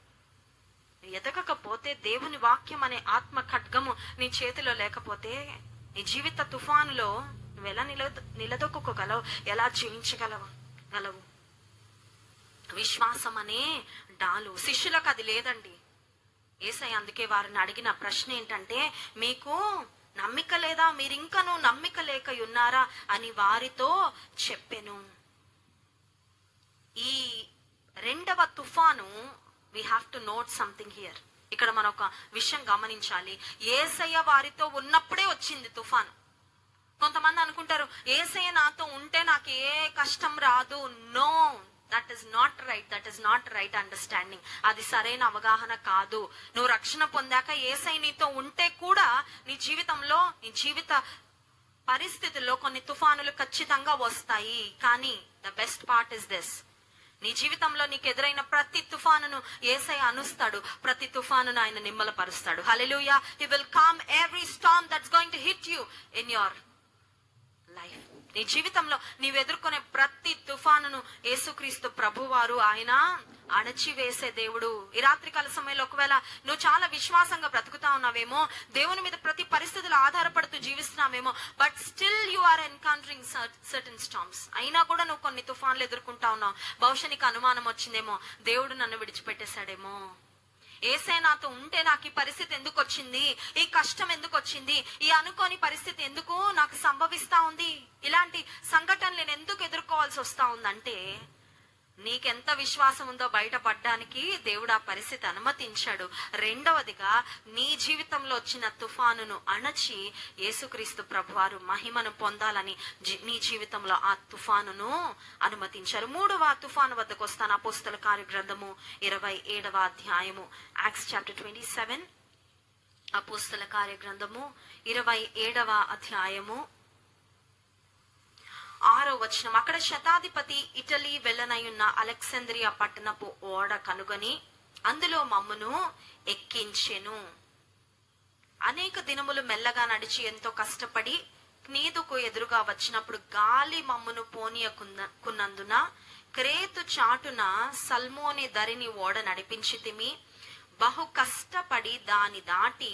ఎదగకపోతే, దేవుని వాక్యం అనే ఆత్మ ఖడ్గము నీ చేతిలో లేకపోతే, నీ జీవిత తుఫానులో నువ్వు ఎలా నిలదొక్కుకోగలవు? ఎలా జయించగలవు? విశ్వాసం అనే డాలు. శిష్యులకు అది లేదండి. యేసయ్య అందుకే వారిని అడిగిన ప్రశ్న ఏంటంటే, మీకు నమ్మిక లేదా? మీరింకనూ నమ్మిక లేక ఉన్నారా అని వారితో చెప్పెను. ఈ రెండవ తుఫాను, we have to note something here. ఇక్కడ మనం ఒక విషయం గమనించాలి. యేసయ్య వారితో ఉన్నప్పుడే వచ్చింది తుఫాను. కొంతమంది అనుకుంటారు యేసయ్య నాతో ఉంటే నాకు ఏ కష్టం రాదు. No, that is not right, that is not right understanding. అది సరైన అవగాహన కాదు. నువ్వు రక్షణ పొందాక యేసై నీతో ఉంటే కూడా నీ జీవితంలో, నీ జీవిత పరిస్థితుల్లో కొన్ని తుఫానులు ఖచ్చితంగా వస్తాయి. కానీ the best part is this, నీ జీవితంలో నీకు ఎదురైన ప్రతి తుఫానును యేసయ్య అనుస్తాడు, ప్రతి తుఫానును ఆయన నిమ్మలపరుస్తాడు. హల్లెలూయా. He will calm every storm that's going to hit you in your life. నీ జీవితంలో నీవు ఎదుర్కొనే ప్రతి తుఫానును యేసుక్రీస్తు ప్రభువారు ఆయన అణచివేసే దేవుడు. ఈ రాత్రికాల సమయంలో ఒకవేళ నువ్వు చాలా విశ్వాసంగా బ్రతుకుతా ఉన్నావేమో, దేవుని మీద ప్రతి పరిస్థితులు ఆధారపడుతూ జీవిస్తున్నావేమో, but still you are encountering certain storms. అయినా కూడా నువ్వు కొన్ని తుఫాన్లు ఎదుర్కొంటా ఉన్నావు. బహుశా నీకు అనుమానం వచ్చిందేమో, దేవుడు నన్ను విడిచిపెట్టేశాడేమో, ఏసే నాతో ఉంటే నాకు ఈ పరిస్థితి ఎందుకు వచ్చింది, ఈ కష్టం ఎందుకు వచ్చింది, ఈ అనుకోని పరిస్థితి ఎందుకు నాకు సంభవిస్తా ఉంది, ఇలాంటి సంఘటనలు నేను ఎందుకు ఎదుర్కోవాల్సి వస్తా ఉందంటే, నీకెంత విశ్వాసం ఉందో బయటపడడానికి దేవుడు ఆ పరిస్థితి అనుమతించాడు. రెండవదిగా నీ జీవితంలో వచ్చిన తుఫానును అణచి యేసుక్రీస్తు ప్రభువారు మహిమను పొందాలని నీ జీవితంలో ఆ తుఫానును అనుమతించారు. మూడవ తుఫాను వద్దకు వస్తాను. అపోస్తల కార్యగ్రంథము 27వ అధ్యాయము, యాక్ట్స్ చాప్టర్ 27. అపోస్తల కార్యగ్రంథము 27వ అధ్యాయము 6వ వచనం. అక్కడ శతాధిపతి ఇటలీ వెళ్ళనయున్న అలెగ్జాంద్రియా పట్టణపు ఓడ కనుగొని అందులో మమ్మును ఎక్కించెను. అనేక దినములు మెల్లగా నడిచి ఎంతో కష్టపడి క్నీదుకు ఎదురుగా వచ్చినప్పుడు గాలి మమ్మును పోనీయకున్నందున క్రేతు చాటున సల్మోని ధరిని ఓడ నడిపించితిమి. బహు కష్టపడి దాని దాటి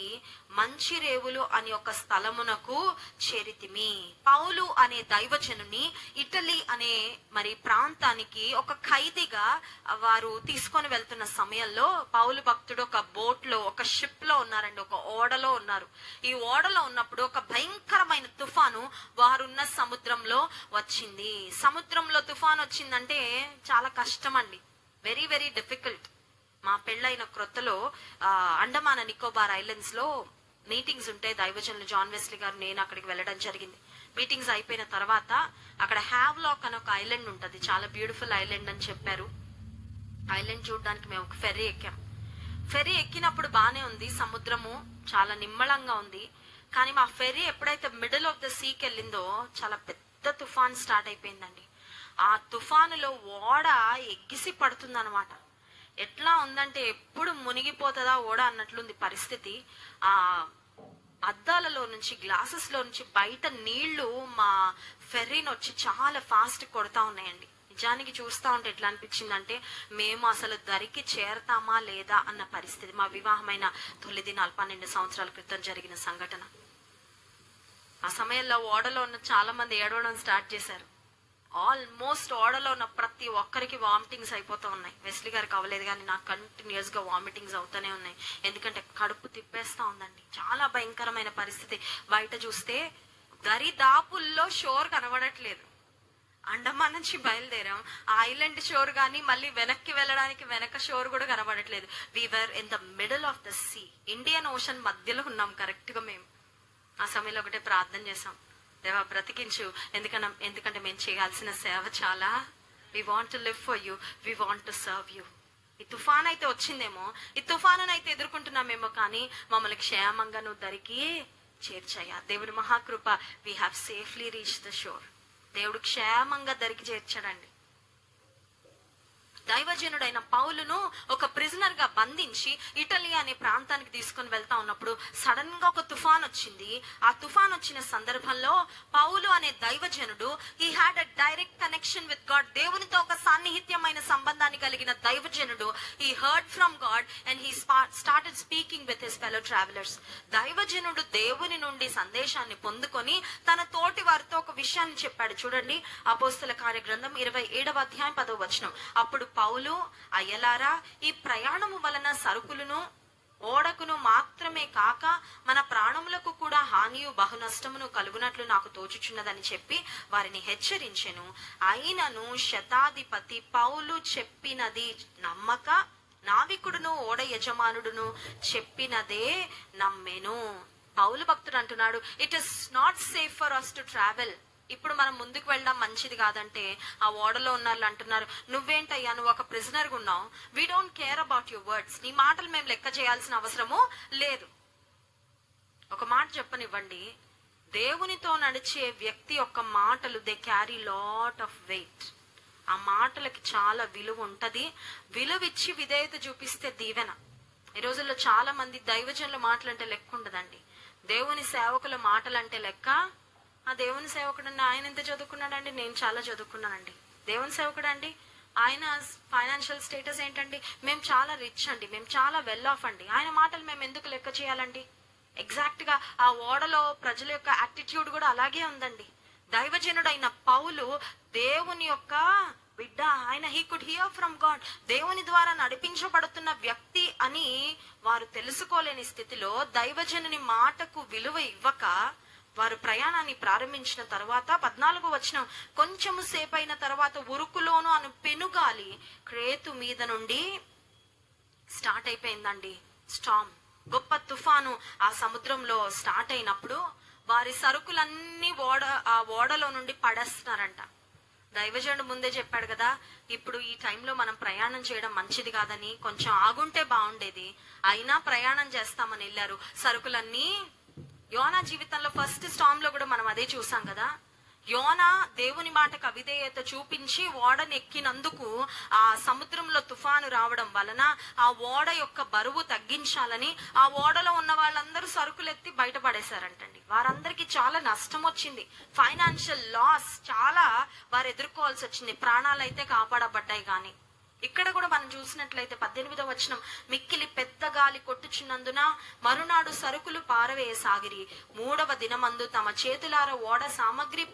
మంచిరేవులు అని ఒక స్థలమునకు చేరితిమి. పౌలు అనే దైవజనుని ఇటలీ అనే మరి ప్రాంతానికి ఒక ఖైదీగా వారు తీసుకొని వెళ్తున్న సమయంలో పౌలు భక్తుడు ఒక బోట్ లో, ఒక షిప్ లో ఉన్నారండి, ఒక ఓడలో ఉన్నారు. ఈ ఓడలో ఉన్నప్పుడు ఒక భయంకరమైన తుఫాను వారున్న సముద్రంలో వచ్చింది. సముద్రంలో తుఫాను వచ్చిందంటే చాలా కష్టం అండి, వెరీ వెరీ డిఫికల్ట్. మా పెళ్ళైన క్రొత్తలో అండమాన్ నికోబార్ ఐలాండ్స్ లో మీటింగ్స్ ఉంటాయి. దైవజనులు జాన్ వెస్లీ గారు, నేను అక్కడికి వెళ్ళడం జరిగింది. మీటింగ్స్ అయిపోయిన తర్వాత అక్కడ హ్యావ్లాక్ అని ఒక ఐలాండ్ ఉంటది, చాలా బ్యూటిఫుల్ ఐలాండ్ అని చెప్పారు. ఐలాండ్ చూడడానికి మేము ఒక ఫెర్రీ ఎక్కాం. ఫెర్రీ ఎక్కినప్పుడు బానే ఉంది, సముద్రము చాలా నిమ్మళంగా ఉంది. కానీ మా ఫెర్రీ ఎప్పుడైతే మిడిల్ ఆఫ్ ద సీకి వెళ్ళిందో చాలా పెద్ద తుఫాన్ స్టార్ట్ అయిపోయిందండి. ఆ తుఫానులో ఓడ ఎగిసి పడుతుంది అనమాట. ఎట్లా ఉందంటే ఎప్పుడు మునిగిపోతుందా ఓడ అన్నట్లుంది పరిస్థితి. ఆ అద్దాలలో నుంచి, గ్లాసెస్ లో నుంచి బయట నీళ్లు మా ఫెర్రీని వచ్చి చాలా ఫాస్ట్ కొడతా ఉన్నాయండి. నిజానికి చూస్తా ఉంటే ఎట్లా అనిపించిందంటే మేము అసలు దరికి చేరతామా లేదా అన్న పరిస్థితి. మా వివాహమైన తొలి దినాలు 12 సంవత్సరాల క్రితం జరిగిన సంఘటన. ఆ సమయంలో ఓడలో ఉన్న చాలా మంది ఏడవడం స్టార్ట్ చేశారు. ఆల్మోస్ట్ ఓడలో ఉన్న ప్రతి ఒక్కరికి వామిటింగ్స్ అయిపోతూ ఉన్నాయి. వెస్లీ గారికి అవ్వలేదు కానీ నాకు కంటిన్యూస్ గా వామిటింగ్స్ అవుతూనే ఉన్నాయి. ఎందుకంటే కడుపు తిప్పేస్తా ఉందండి, చాలా భయంకరమైన పరిస్థితి. బయట చూస్తే దరిదాపుల్లో షోర్ కనబడట్లేదు. అండమాన్ నుంచి బయలుదేరాం, ఆ ఐలాండ్ షోర్ గానీ మళ్ళీ వెనక్కి వెళ్ళడానికి వెనక షోర్ కూడా కనబడట్లేదు. We're in the middle of the sea, Indian Ocean మధ్యలో ఉన్నాం కరెక్ట్ గా. మేము ఆ సమయంలో ఒకటే ప్రార్థన చేసాం, దేవా బ్రతికించు, ఎందుకంటే మేము చేయాల్సిన సేవ చాలా. We want to live for you, we want to serve you. ఈ తుఫాన్ అయితే వచ్చిందేమో, ఈ తుఫాను అయితే ఎదుర్కొంటున్నామేమో, కానీ మమ్మల్ని క్షేమంగా నువ్వు దరికి చేర్చయ్యా. దేవుడి మహాకృప, we have safely reach the shore. దేవుడు క్షేమంగా దరికి చేర్చాడండి. దైవజనుడైన పౌలును ఒక ప్రిజనర్ గా బంధించి ఇటలీ అనే ప్రాంతానికి తీసుకొని వెళ్తా ఉన్నప్పుడు సడన్ గా ఒక తుఫాన్ వచ్చింది. ఆ తుఫాన్ వచ్చిన సందర్భంలో పౌలు అనే దైవజనుడు, he had a direct connection with God. దేవునితో ఒక సాన్నిహిత్యమైన సంబంధాన్ని కలిగిన దైవజనుడు, he heard from God and he started speaking with his fellow travellers. దైవజనుడు దేవుని నుండి సందేశాన్ని పొందుకొని తన తోటి వారితో ఒక విషయాన్ని చెప్పాడు. చూడండి, అపోస్తల కార్యగ్రంథం 27వ అధ్యాయం 10వ వచనం. అప్పుడు పౌలు, అయ్యలారా, ఈ ప్రయాణము వలన సరుకులను ఓడకును మాత్రమే కాక మన ప్రాణములకు కూడా హానియు బహు నష్టమును కలుగునట్లు నాకు తోచుచున్నదని చెప్పి వారిని హెచ్చరించెను. అయినను శతాధిపతి పౌలు చెప్పినది నమ్మక నావికుడును ఓడ యజమానుడును చెప్పినదే నమ్మెను. పౌలు భక్తుడు అంటున్నాడు, it is not safe for us to travel. ఇప్పుడు మనం ముందుకు వెళ్ళడం మంచిది కాదంటే ఆ ఓడలో ఉన్న వాళ్ళు అంటున్నారు, నువ్వేంటయ్యా నువ్వు ఒక ప్రిజనర్ గా ఉన్నావు, we don't care about your words, నీ మాటలు మేము లెక్క చేయాల్సిన అవసరము లేదు. ఒక మాట చెప్పనివ్వండి, దేవునితో నడిచే వ్యక్తి యొక్క మాటలు they carry lot of weight. ఆ మాటలకి చాలా విలువ ఉంటది. విలువిచ్చి విధేయత చూపిస్తే దీవెన. ఈ రోజుల్లో చాలా మంది దైవజనుల మాటలంటే లెక్క ఉండదండి. దేవుని సేవకుల మాటలంటే లెక్క. ఆ దేవుని సేవకుడు అండి, ఆయన ఎంత చదువుకున్నాడండి? నేను చాలా చదువుకున్నానండి. దేవుని సేవకుడు అండి, ఆయన ఫైనాన్షియల్ స్టేటస్ ఏంటండి? మేము చాలా రిచ్ అండి, మేము చాలా వెల్ ఆఫ్ అండి. ఆయన మాటలు మేము ఎందుకు లెక్క చేయాలండి? ఎగ్జాక్ట్ గా ఆ ఓడలో ప్రజల యొక్క యాటిట్యూడ్ కూడా అలాగే ఉందండి. దైవజనుడైన పౌలు దేవుని యొక్క బిడ్డ, ఆయన he could hear from God, దేవుని ద్వారా నడిపించబడుతున్న వ్యక్తి అని వారు తెలుసుకోలేని స్థితిలో దైవజనుని మాటకు విలువ ఇవ్వక వారు ప్రయాణాన్ని ప్రారంభించిన తర్వాత 14వ వచనం, కొంచెము సేపు అయిన తర్వాత ఉరుకులోను అను పెనుగాలి క్రేతు మీద నుండి స్టార్ట్ అయిపోయిందండి. స్టామ్, గొప్ప తుఫాను ఆ సముద్రంలో స్టార్ట్ అయినప్పుడు వారి సరుకులన్నీ ఆ ఓడలో నుండి పడేస్తున్నారంట. దైవజనుడు ముందే చెప్పాడు కదా, ఇప్పుడు ఈ టైంలో మనం ప్రయాణం చేయడం మంచిది కాదని, కొంచెం ఆగుంటే బాగుండేది, అయినా ప్రయాణం చేస్తామని వెళ్ళారు. సరుకులన్నీ యోనా జీవితంలో ఫస్ట్ స్టామ్ లో కూడా మనం అదే చూసాం కదా. యోనా దేవుని మాటకు అవిధేయత చూపించి ఓడని ఎక్కినందుకు ఆ సముద్రంలో తుఫాను రావడం వలన ఆ ఓడ యొక్క బరువు తగ్గించాలని ఆ ఓడలో ఉన్న వాళ్ళందరూ సరుకులెత్తి బయటపడేశారంటండి. వారందరికీ చాలా నష్టం వచ్చింది. ఫైనాన్షియల్ లాస్ చాలా వారు ఎదుర్కోవాల్సి వచ్చింది. ప్రాణాలైతే కాపాడబడ్డాయి. కానీ ఇక్కడ కూడా మనం చూసినట్లయితే 18వ వచనం, మిక్కిలి పెద్ద గాలి కొట్టుచున్నందున మరునాడు సరుకులు పారవేయసాగిరి. 3వ దినమందు తమ చేతులార ఓడ సామగ్రి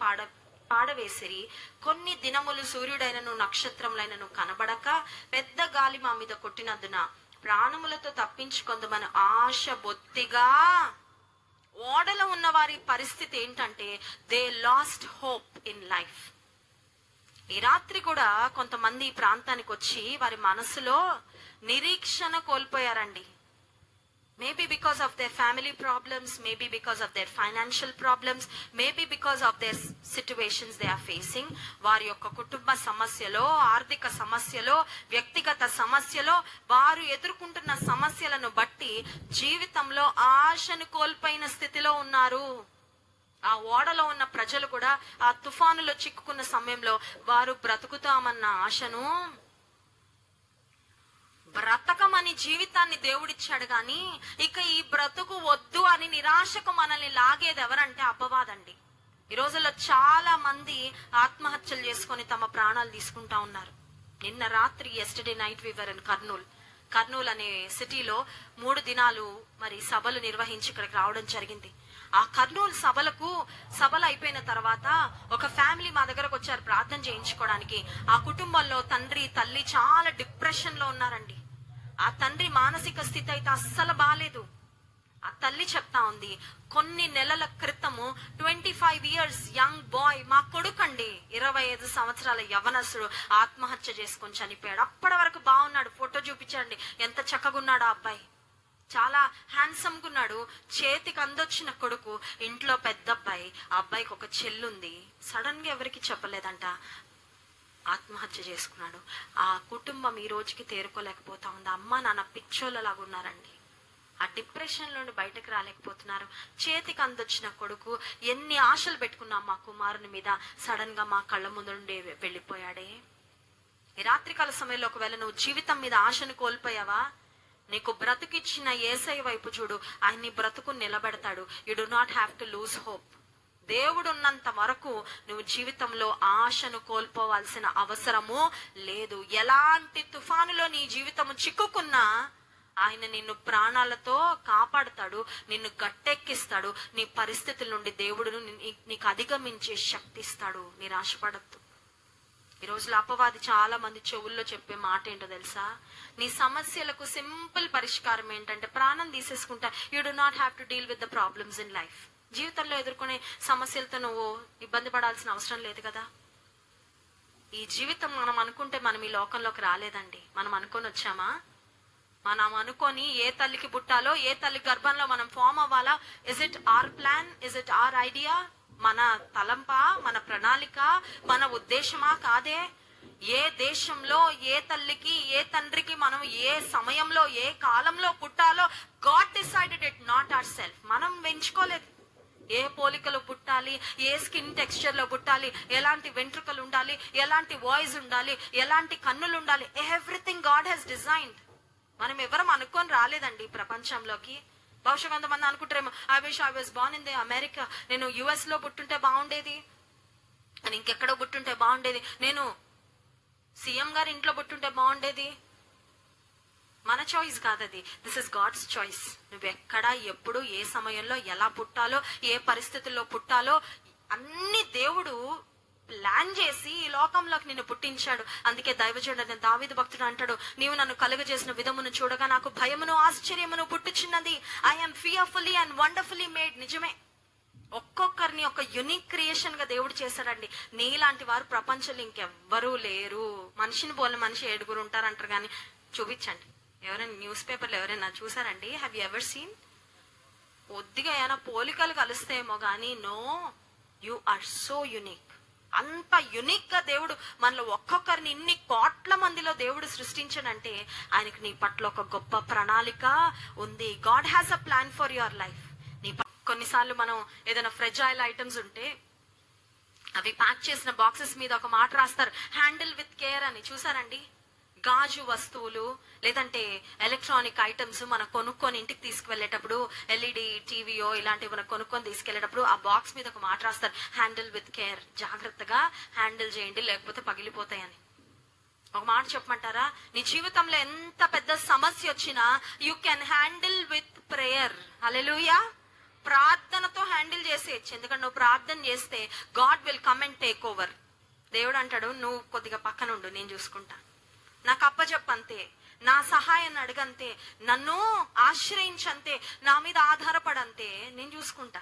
పాడవేసిరి. కొన్ని దినములు సూర్యుడైనను నక్షత్రములైనను కనబడక పెద్ద గాలి మా మీద కొట్టినందున ప్రాణములతో తప్పించుకొందుమని ఆశ బొత్తిగా. ఓడలో ఉన్న వారి పరిస్థితి ఏంటంటే they last hope in life. ఈ రాత్రి కూడా కొంతమంది ఈ ప్రాంతానికి వచ్చి వారి మనసులో నిరీక్షణ కోల్పోయారండి. Maybe because of their family problems, maybe because of their financial problems, maybe because of their situations they are facing. వారి యొక్క కుటుంబ సమస్యలో, ఆర్థిక సమస్యలో, వ్యక్తిగత సమస్యలో, వారు ఎదుర్కొంటున్న సమస్యలను బట్టి జీవితంలో ఆశను కోల్పోయిన స్థితిలో ఉన్నారు. ఆ ఓడలో ఉన్న ప్రజలు కూడా ఆ తుఫానులో చిక్కుకున్న సమయంలో వారు బ్రతుకుతామన్న ఆశను, బ్రతకమని జీవితాన్ని దేవుడిచ్చాడు గాని ఇక ఈ బ్రతుకు వద్దు అని నిరాశకు మనల్ని లాగేది ఎవరంటే అపవాదండి. ఈ రోజుల్లో చాలా మంది ఆత్మహత్యలు చేసుకొని తమ ప్రాణాలు తీసుకుంటా ఉన్నారు. నిన్న రాత్రి yesterday night we were in Kurnool అనే సిటీలో 3 దినాలు మరి సభలు నిర్వహించి ఇక్కడికి రావడం జరిగింది. ఆ కర్నూలు సభలు అయిపోయిన తర్వాత ఒక ఫ్యామిలీ మా దగ్గరకు వచ్చారు ప్రార్థన చేయించుకోవడానికి. ఆ కుటుంబంలో తండ్రి తల్లి చాలా డిప్రెషన్ లో ఉన్నారండి. ఆ తండ్రి మానసిక స్థితి అయితే అస్సలు బాలేదు. ఆ తల్లి చెప్తా ఉంది, కొన్ని నెలల క్రితము 25 ఇయర్స్ యంగ్ బాయ్, మా కొడుకండి 25 సంవత్సరాల యవనస్తుడు ఆత్మహత్య చేసుకొని చనిపోయాడు. అప్పటి వరకు బాగున్నాడు, ఫోటో చూపించండి ఎంత చక్కగా ఉన్నాడు ఆ అబ్బాయి, చాలా హ్యాండ్సమ్ గా ఉన్నాడు. చేతికి అందొచ్చిన కొడుకు, ఇంట్లో పెద్ద అబ్బాయి, ఆ అబ్బాయికి ఒక చెల్లుంది. సడన్ గా ఎవరికి చెప్పలేదంట, ఆత్మహత్య చేసుకున్నాడు. ఆ కుటుంబం ఈ రోజుకి తేరుకోలేకపోతా ఉంది. అమ్మ నాన్న పిచ్చోళ్ళలాగా ఉన్నారండి. ఆ డిప్రెషన్ నుండి బయటకు రాలేకపోతున్నారు. చేతికి అందొచ్చిన కొడుకు, ఎన్ని ఆశలు పెట్టుకున్నాం మా కుమారుని మీద, సడన్ గా మా కళ్ళ ముందు నుండి వెళ్ళిపోయాడే. ఈ రాత్రికాల సమయంలో ఒకవేళ నువ్వు జీవితం మీద ఆశను కోల్పోయావా, నీకు బ్రతుకిచ్చిన యేసయ్య వైపు చూడు, ఆయన నీ బ్రతుకు నిలబెడతాడు. You do not have to lose hope. దేవుడు ఉన్నంత వరకు నువ్వు జీవితంలో ఆశను కోల్పోవాల్సిన అవసరము లేదు. ఎలాంటి తుఫానులో నీ జీవితము చిక్కుకున్నా ఆయన నిన్ను ప్రాణాలతో కాపాడుతాడు, నిన్ను గట్టెక్కిస్తాడు. నీ పరిస్థితుల నుండి దేవుడు నీకు అధిగమించే శక్తి ఇస్తాడు. నిరాశపడద్దు. ఈ రోజులో అపవాది చాలా మంది చెవుల్లో చెప్పే మాట ఏంటో తెలుసా? నీ సమస్యలకు సింపుల్ పరిష్కారం ఏంటంటే ప్రాణం తీసేసుకుంటా. You do not have to deal with the problems in life. జీవితంలో ఎదుర్కొనే సమస్యలతో నువ్వు ఇబ్బంది పడాల్సిన అవసరం లేదు కదా. ఈ జీవితం మనం అనుకుంటే మనం ఈ లోకంలోకి రాలేదండి. మనం అనుకొని వచ్చామా? మనం అనుకొని ఏ తల్లికి పుట్టాలో, ఏ తల్లి గర్భంలో మనం ఫామ్ అవ్వాలా, is it or plan, is it or idea? మన తలంప, మన ప్రణాళిక, మన ఉద్దేశమా? కాదే. ఏ దేశంలో ఏ తల్లికి ఏ తండ్రికి మనం ఏ సమయంలో ఏ కాలంలో పుట్టాలో God decided it, not ourself. మనం వెంచుకోలేదు. ఏ పోలికలో పుట్టాలి, ఏ స్కిన్ టెక్స్చర్ లో పుట్టాలి, ఎలాంటి వెంట్రుకలు ఉండాలి, ఎలాంటి వాయిస్ ఉండాలి, ఎలాంటి కన్నులు ఉండాలి, ఎవ్రీథింగ్ గాడ్ హెస్ డిజైన్డ్. మనం ఎవరం అనుకొని రాలేదండి ఈ ప్రపంచంలోకి. బహుశా కొంతమంది అనుకుంటారేమో, I wish I was Born in the America, నేను యుఎస్ లో పుట్టుంటే బాగుండేది, నేను ఇంకెక్కడో పుట్టుంటే బాగుండేది, నేను సీఎం గారి ఇంట్లో పుట్టుంటే బాగుండేది. మన చాయిస్ కాదది, దిస్ ఇస్ గాడ్స్ చాయిస్. నువ్వు ఎక్కడ, ఎప్పుడు, ఏ సమయంలో, ఎలా పుట్టాలో, ఏ పరిస్థితుల్లో పుట్టాలో అన్ని దేవుడు ప్లాన్ చేసి ఈ లోకంలోకి నిన్ను పుట్టించాడు. అందుకే దైవజనుడైన దావీదు భక్తుడు అంటాడు, నీవు నన్ను కలుగజేసిన విధమును చూడగా నాకు భయమును ఆశ్చర్యమును పుట్టుచున్నది. I'm fearfully and wonderfully made. నిజమే, ఒక్కొక్కరిని ఒక యునిక్ క్రియేషన్ గా దేవుడు చేశాడండి. నీలాంటి వారు ప్రపంచంలో ఇంకెవ్వరూ లేరు. మనిషిని పోలిన మనిషి 7 ఉంటారంటారు, కానీ చూపించండి. ఎవరైనా న్యూస్ పేపర్లు ఎవరైనా చూసారండి? Have you ever seen? కొద్దిగా ఏమైనా పోలికలు కలుస్తేమో కానీ no, you are so unique. అంత యునిక్ గా దేవుడు మనలో ఒక్కొక్కరిని ఇన్ని కోట్ల మందిలో దేవుడు సృష్టించాడంటే ఆయనకు నీ పట్ల ఒక గొప్ప ప్రణాళిక ఉంది. God has a plan for your life. కొన్నిసార్లు మనం ఏదైనా ఫ్రెజైల్ ఐటమ్స్ ఉంటే అవి ప్యాక్ చేసిన బాక్సెస్ మీద ఒక మాట రాస్తారు, హ్యాండిల్ విత్ కేర్ అని. చూసారండి? గాజు వస్తువులు లేదంటే ఎలక్ట్రానిక్ ఐటమ్స్ మనం కొనుక్కొని ఇంటికి తీసుకువెళ్ళేటప్పుడు, ఎల్ఈడి టీవీయో ఇలాంటివి మనం కొనుక్కొని తీసుకెళ్లేటప్పుడు ఆ బాక్స్ మీద ఒక మాట రాస్తారు, హ్యాండిల్ విత్ కేర్. జాగ్రత్తగా హ్యాండిల్ చేయండి, లేకపోతే పగిలిపోతాయని. ఒక మాట చెప్పమంటారా? నీ జీవితంలో ఎంత పెద్ద సమస్య వచ్చినా you can handle with prayer. హల్లెలూయా. ప్రార్థనతో హ్యాండిల్ చేసేయచ్చు. ఎందుకంటే నువ్వు ప్రార్థన చేస్తే God will come and take over. దేవుడు అంటాడు, నువ్వు కొద్దిగా పక్కన ఉండు, నేను చూసుకుంటా. నాకు అప్పచెప్పంతే, నా సహాయాన్ని అడగంతే, నన్ను ఆశ్రయించంతే, నా మీద ఆధారపడంతే, నేను చూసుకుంటా.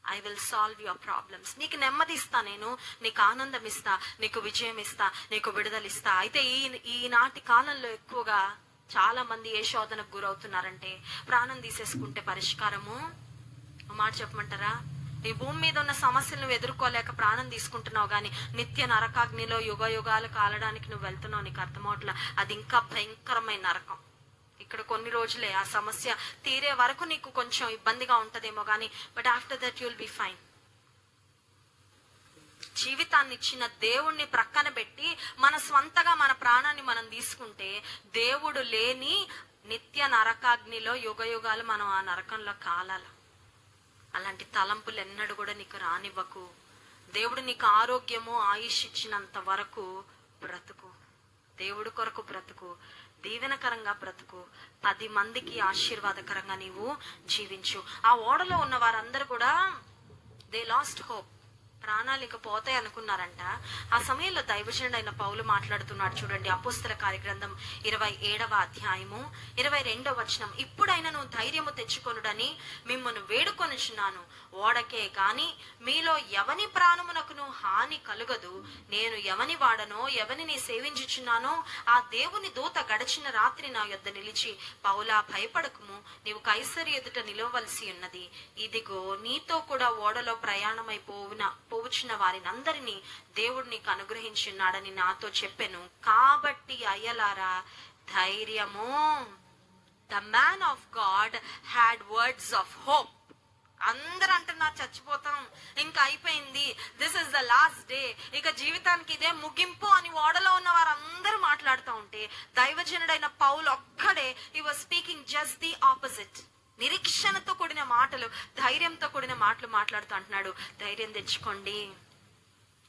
I will solve your problems. నీకు నెమ్మది ఇస్తా, నేను నీకు ఆనందం ఇస్తా, నీకు విజయం ఇస్తా, నీకు విడుదల ఇస్తా. అయితే ఈనాటి కాలంలో ఎక్కువగా చాలా మంది ఏ శోధనకు గురవుతున్నారంటే, ప్రాణం తీసేసుకుంటే పరిష్కారము. మాట చెప్పమంటారా? ఈ భూమి మీద ఉన్న సమస్యలు నువ్వు ఎదుర్కోలేక ప్రాణం తీసుకుంటున్నావు, కానీ నిత్య నరకాగ్నిలో యుగ యుగాలు కాలడానికి నువ్వు వెళ్తున్నావు. నీకు అర్థమవట్లా, అది ఇంకా భయంకరమైన నరకం. ఇక్కడ కొన్ని రోజులే, ఆ సమస్య తీరే వరకు నీకు కొంచెం ఇబ్బందిగా ఉంటదేమో కానీ, but after that you'll be fine. జీవితాన్ని ఇచ్చిన దేవుణ్ణి ప్రక్కన పెట్టి మన స్వంతగా మన ప్రాణాన్ని మనం తీసుకుంటే, దేవుడు లేని నిత్య నరకాగ్నిలో యుగ యుగాలు మనం ఆ నరకంలో కాలాల. అలాంటి తలంపులు ఎన్నడూ కూడా నీకు రానివ్వకు. దేవుడు నీకు ఆరోగ్యము ఆయుష్ ఇచ్చినంత వరకు బ్రతుకు, దేవుడు కొరకు బ్రతుకు, దీవెనకరంగా బ్రతుకు, 10 మందికి ఆశీర్వాదకరంగా నీవు జీవించు. ఆ ఓడలో ఉన్న వారందరూ కూడా దే లాస్ట్ హోప్. ప్రాణాలు ఇక పోతాయి అనుకున్నారంట. ఆ సమయంలో దైవజనుడైన పౌలు మాట్లాడుతున్నాడు. చూడండి, అపోస్తల కార్యగ్రంథం 27వ అధ్యాయము 22వ వచనం. ఇప్పుడైనా నువ్వు ధైర్యము తెచ్చుకొనుడని మిమ్మల్ని వేడుకొనుచున్నాను. ఓడకే గాని మీలో ఎవని ప్రాణమునకును హాని కలుగదు. నేను ఎవని వాడనో ఎవరిని సేవించుచున్నానో ఆ దేవుని దూత గడిచిన రాత్రి నా యొద్ద నిలిచి, పౌలా భయపడకుము, నీవు కైసరి ఎదుట నిలవవలసి ఉన్నది. ఇదిగో నీతో కూడా ఓడలో పోవుచున్న వారిని అందరినీ దేవుడు నీకు అనుగ్రహించున్నాడని నాతో చెప్పెను. కాబట్టి అయ్యలారా ధైర్యము. The man of God had words of hope. అందరు అంటున్నారు చచ్చిపోతాం, ఇంకా అయిపోయింది, this is the last day, ఇక జీవితానికి ఇదే ముగింపు అని ఓడలో ఉన్న వారందరూ మాట్లాడుతూ ఉంటే, దైవజనుడైన పౌలు ఒక్కడే he was speaking just the opposite. నిరీక్షణతో కూడిన మాటలు, ధైర్యంతో కూడిన మాటలు మాట్లాడుతూ అంటున్నాడు, ధైర్యం తెచ్చుకోండి.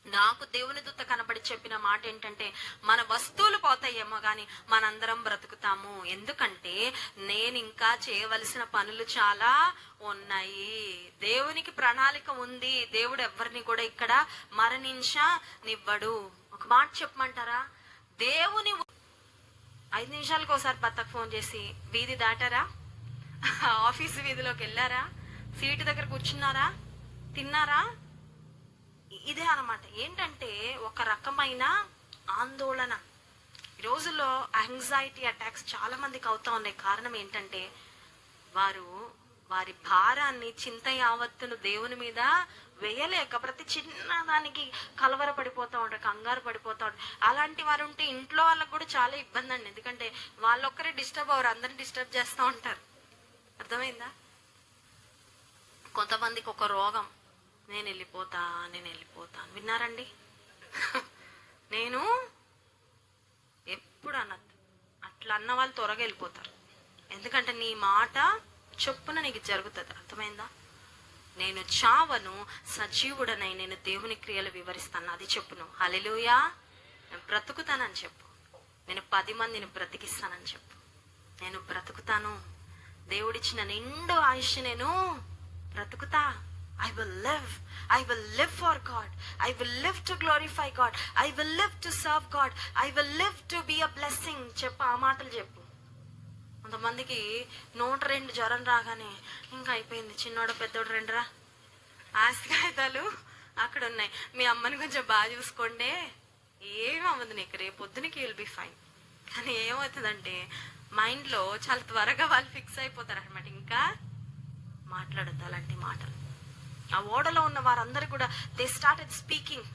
నాకు దేవుని దూత కనబడి చెప్పిన మాట ఏంటంటే, మన వస్తువులు పోతాయేమో గాని మనందరం బ్రతుకుతాము. ఎందుకంటే నేను ఇంకా చేయవలసిన పనులు చాలా ఉన్నాయి. దేవునికి ప్రణాళిక ఉంది. దేవుడు ఎవరిని కూడా ఇక్కడ మరణించనివ్వడు. ఒక మాట చెప్పమంటారా? దేవుని 5 నిమిషాలకు ఒకసారి భర్తకు ఫోన్ చేసి, వీధి దాటారా, ఆఫీసు వీధిలోకి వెళ్ళారా, సీటు దగ్గర కూర్చున్నారా, తిన్నారా, ఇదే అన్నమాట. ఏంటంటే ఒక రకమైన ఆందోళన. ఈ రోజుల్లో యాంగ్జైటీ అటాక్స్ చాలా మందికి అవుతా ఉన్నాయి. కారణం ఏంటంటే వారు వారి భారాన్ని చింత యావత్తును దేవుని మీద వేయలేక ప్రతి చిన్న దానికి కలవర పడిపోతా ఉంటారు, కంగారు పడిపోతా ఉంటారు. అలాంటి వారు ఉంటే ఇంట్లో వాళ్ళకు కూడా చాలా ఇబ్బంది అండి. ఎందుకంటే వాళ్ళొక్కరే డిస్టర్బ్ అవ్వరు, అందరిని డిస్టర్బ్ చేస్తూ ఉంటారు. అర్థమైందా? కొంతమందికి ఒక రోగం, నేను వెళ్ళిపోతా విన్నారండి? నేను ఎప్పుడు అనద్దు, అట్లా అన్న వాళ్ళు త్వరగా వెళ్ళిపోతారు. ఎందుకంటే నీ మాట చొప్పున నీకు జరుగుతుంది. అర్థమైందా? నేను చావను, సజీవుడనై నేను దేవుని క్రియలు వివరిస్తాను. అది చెప్పును. హల్లెలూయా. నేను బ్రతుకుతానని చెప్పు. నేను 10 మందిని బ్రతికిస్తానని చెప్పు. నేను బ్రతుకుతాను, దేవుడిచ్చిన నిండు ఆయుష్ నేను బ్రతుకుతా. I will live for God. I will live to glorify God. I will live to serve God. I will live to be a blessing. చెప్పు, ఆ మాటలు చెప్పు. కొంతమందికి 102 జ్వరం రాగానే ఇంకా అయిపోయింది, చిన్నోడు పెద్దోడు 2రా ఆస్కాయితాలు అక్కడ ఉన్నాయి, మీ అమ్మని కొంచెం బాగా చూసుకోండి, ఏమి అవ్వదు నీకు, రేపు పొద్దునకి విల్ బి ఫైన్. కానీ ఏమవుతుందంటే మైండ్లో చాలా త్వరగా వాళ్ళు ఫిక్స్ అయిపోతారు అనమాట. ఇంకా మాట్లాడద్దు అలాంటి మాటలు. ఆ ఓడలో ఉన్న వారందరూ కూడా they started speaking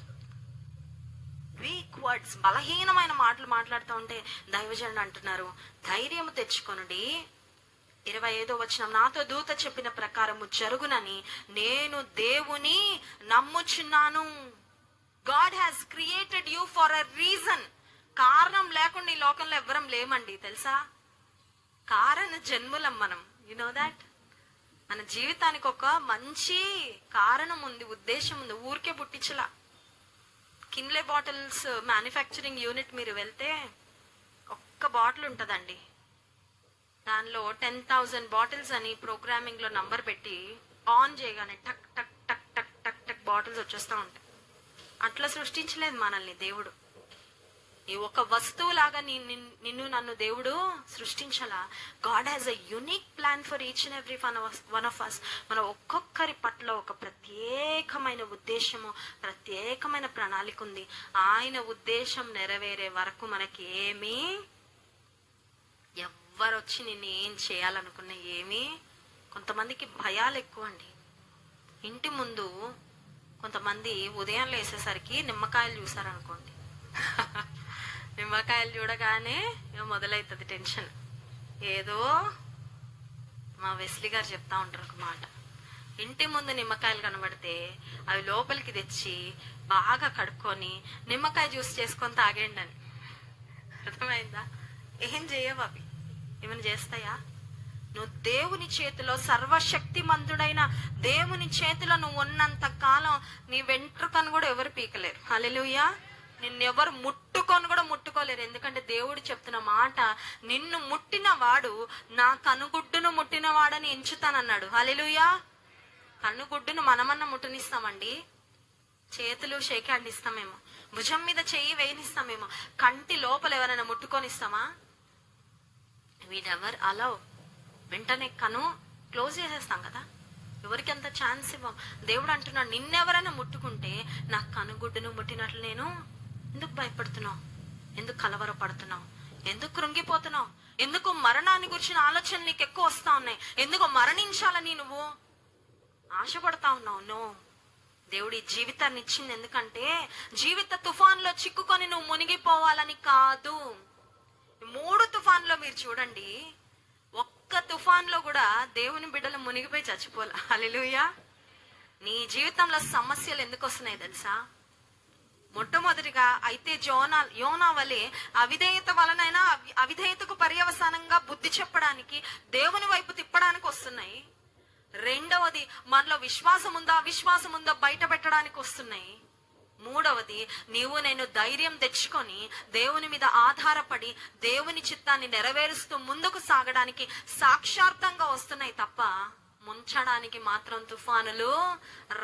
week words, బలహీనమైన మాటలు మాట్లాడుతూ ఉంటే దైవజనుడు అంటున్నారు, ధైర్యం తెచ్చుకొనుడి. 25వ వచనం, నాతో దూత చెప్పిన ప్రకారము జరుగునని నేను దేవుని నమ్ముచున్నాను. God has created you for a reason. కారణం లేకుండా ఈ లోకంలో ఎవ్వరం లేమండి, తెలుసా? కారణ జన్ములం మనం. You know that? మన జీవితానికి ఒక మంచి కారణం ఉంది, ఉద్దేశం ఉంది. ఊరికే పుట్టించలా. కిన్లే బాటిల్స్ మ్యానుఫ్యాక్చరింగ్ యూనిట్ మీరు వెళ్తే ఒక్క బాటిల్ ఉంటుందండి, దానిలో 10,000 బాటిల్స్ అని ప్రోగ్రామింగ్ లో నంబర్ పెట్టి ఆన్ చేయగానే టక్ టక్ టక్ టక్ టక్ టక్ బాటిల్స్ వచ్చేస్తూ ఉంటాయి. అట్లా సృష్టించలేదు మనల్ని దేవుడు. ఈ ఒక వస్తువులాగా నిన్ను నన్ను దేవుడు సృష్టించాలా. God has a unique plan for each and every one of us. మన ఒక్కొక్కరి పట్ల ఒక ప్రత్యేకమైన ఉద్దేశము, ప్రత్యేకమైన ప్రణాళిక ఉంది. ఆయన ఉద్దేశం నెరవేరే వరకు మనకి ఏమీ, ఎవ్వరొచ్చి నిన్ను ఏం చేయాలనుకున్నా ఏమీ. కొంతమందికి భయాలు ఎక్కువ అండి. ఇంటి ముందు కొంతమంది ఉదయం లేసేసరికి నిమ్మకాయలు చూసారనుకోండి, నిమ్మకాయలు చూడగానే మొదలవుతుంది టెన్షన్. ఏదో మా వెస్లీ గారు చెప్తా ఉంటారు ఒక మాట, ఇంటి ముందు నిమ్మకాయలు కనబడితే అవి లోపలికి తెచ్చి బాగా కడుక్కొని నిమ్మకాయ జ్యూస్ చేసుకొని తాగండి అని. అర్థమైందా? ఏం చేయవు అవి, ఏమైనా చేస్తాయా? నువ్వు దేవుని చేతిలో, సర్వశక్తిమంతుడైన దేవుని చేతిలో నువ్వు ఉన్నంత కాలం నీ వెంట్రుకను కూడా ఎవరు పీకలేరు. హల్లెలూయా. నిన్నెవరు ముట్టుకొని కూడా ముట్టుకోలేరు. ఎందుకంటే దేవుడు చెప్తున్న మాట, నిన్ను ముట్టిన వాడు నా కనుగుడ్డును ముట్టిన వాడని ఎంచుతానన్నాడు. హల్లెలూయా. కనుగుడ్డును మనమన్నా ముట్టనిస్తామండి? చేతులు షేక్ హ్యాండ్ ఇస్తామేమో, భుజం మీద చెయ్యి వేయనిస్తామేమో, కంటి లోపల ఎవరైనా ముట్టుకొనిస్తామా? వీడెవర్ అలౌ. వెంటనే కను క్లోజ్ చేసేస్తాం కదా, ఎవరికి అంత ఛాన్స్ ఇవ్వం. దేవుడు అంటున్నాడు, నిన్నెవరైనా ముట్టుకుంటే నా కనుగుడ్డును ముట్టినట్లు నేను. ఎందుకు భయపడుతున్నావు? ఎందుకు కలవరపడుతున్నావు? ఎందుకు కృంగిపోతున్నావు? ఎందుకు మరణాన్ని గురించిన ఆలోచనలు నీకు ఎక్కువ వస్తా ఉన్నాయి? ఎందుకు మరణించాలని నువ్వు ఆశపడతా ఉన్నావు? నో, దేవుడి జీవితాన్ని ఇచ్చింది ఎందుకంటే జీవిత తుఫాన్లో చిక్కుకొని నువ్వు మునిగిపోవాలని కాదు. 3 తుఫాన్లో మీరు చూడండి, ఒక్క తుఫాన్లో కూడా దేవుని బిడ్డలు మునిగిపోయి చచ్చిపోలే. హల్లెలూయా. నీ జీవితంలో సమస్యలు ఎందుకు వస్తున్నాయి తెలుసా? మొట్టమొదటిగా అయితే యోనా వలె అవిధేయత వలనైనా అవిధేయతకు పర్యవసానంగా బుద్ధి చెప్పడానికి, దేవుని వైపు తిప్పడానికి వస్తున్నాయి. రెండవది మనలో విశ్వాసం ఉందా అవిశ్వాసం ఉందా బయట పెట్టడానికి వస్తున్నాయి. మూడవది నీవు నేను ధైర్యం తెచ్చుకొని దేవుని మీద ఆధారపడి దేవుని చిత్తాన్ని నెరవేరుస్తూ ముందుకు సాగడానికి సాక్షార్థంగా వస్తున్నాయి తప్ప ముంచడానికి మాత్రం తుఫానులు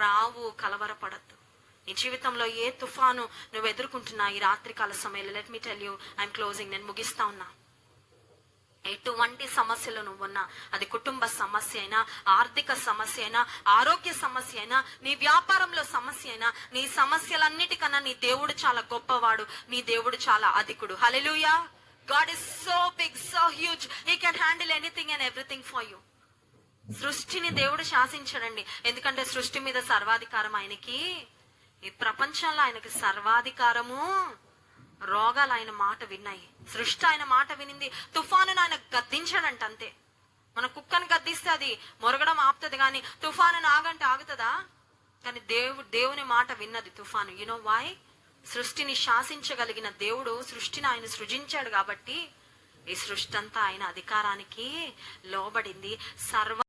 రావు. కలవరపడద్దు. నీ జీవితంలో ఏ తుఫాను నువ్వు ఎదుర్కొంటున్నా ఈ రాత్రికాల సమయంలో, let me tell you, I'm closing, నేను ముగిస్తా ఉన్నా. ఎటువంటి సమస్యలు నువ్వున్నా, అది కుటుంబ సమస్య అయినా, ఆర్థిక సమస్య అయినా, ఆరోగ్య సమస్య అయినా, నీ వ్యాపారంలో సమస్య అయినా, నీ సమస్యలన్నిటికన్నా నీ దేవుడు చాలా గొప్పవాడు, నీ దేవుడు చాలా అధికుడు. హల్లెలూయా. God is so big, so huge. He can handle anything and everything for you. సృష్టిని దేవుడు శాసించడండి, ఎందుకంటే సృష్టి మీద సర్వాధికారం ఆయనకి. ఈ ప్రపంచంలో ఆయనకి సర్వాధికారము. రోగాలు ఆయన మాట విన్నాయి, సృష్టి ఆయన మాట వినింది. తుఫానును ఆయన గద్దించాడంట అంతే. మన కుక్కని గద్దిస్తే అది మొరగడం ఆపుతుంది, కానీ తుఫాను ఆగంటే ఆగుతుందా? కానీ దేవుని మాట విన్నది తుఫాను. You know why? సృష్టిని శాసించగలిగిన దేవుడు సృష్టిని ఆయన సృజించాడు కాబట్టి ఈ సృష్టి అంతా ఆయన అధికారానికి లోబడింది.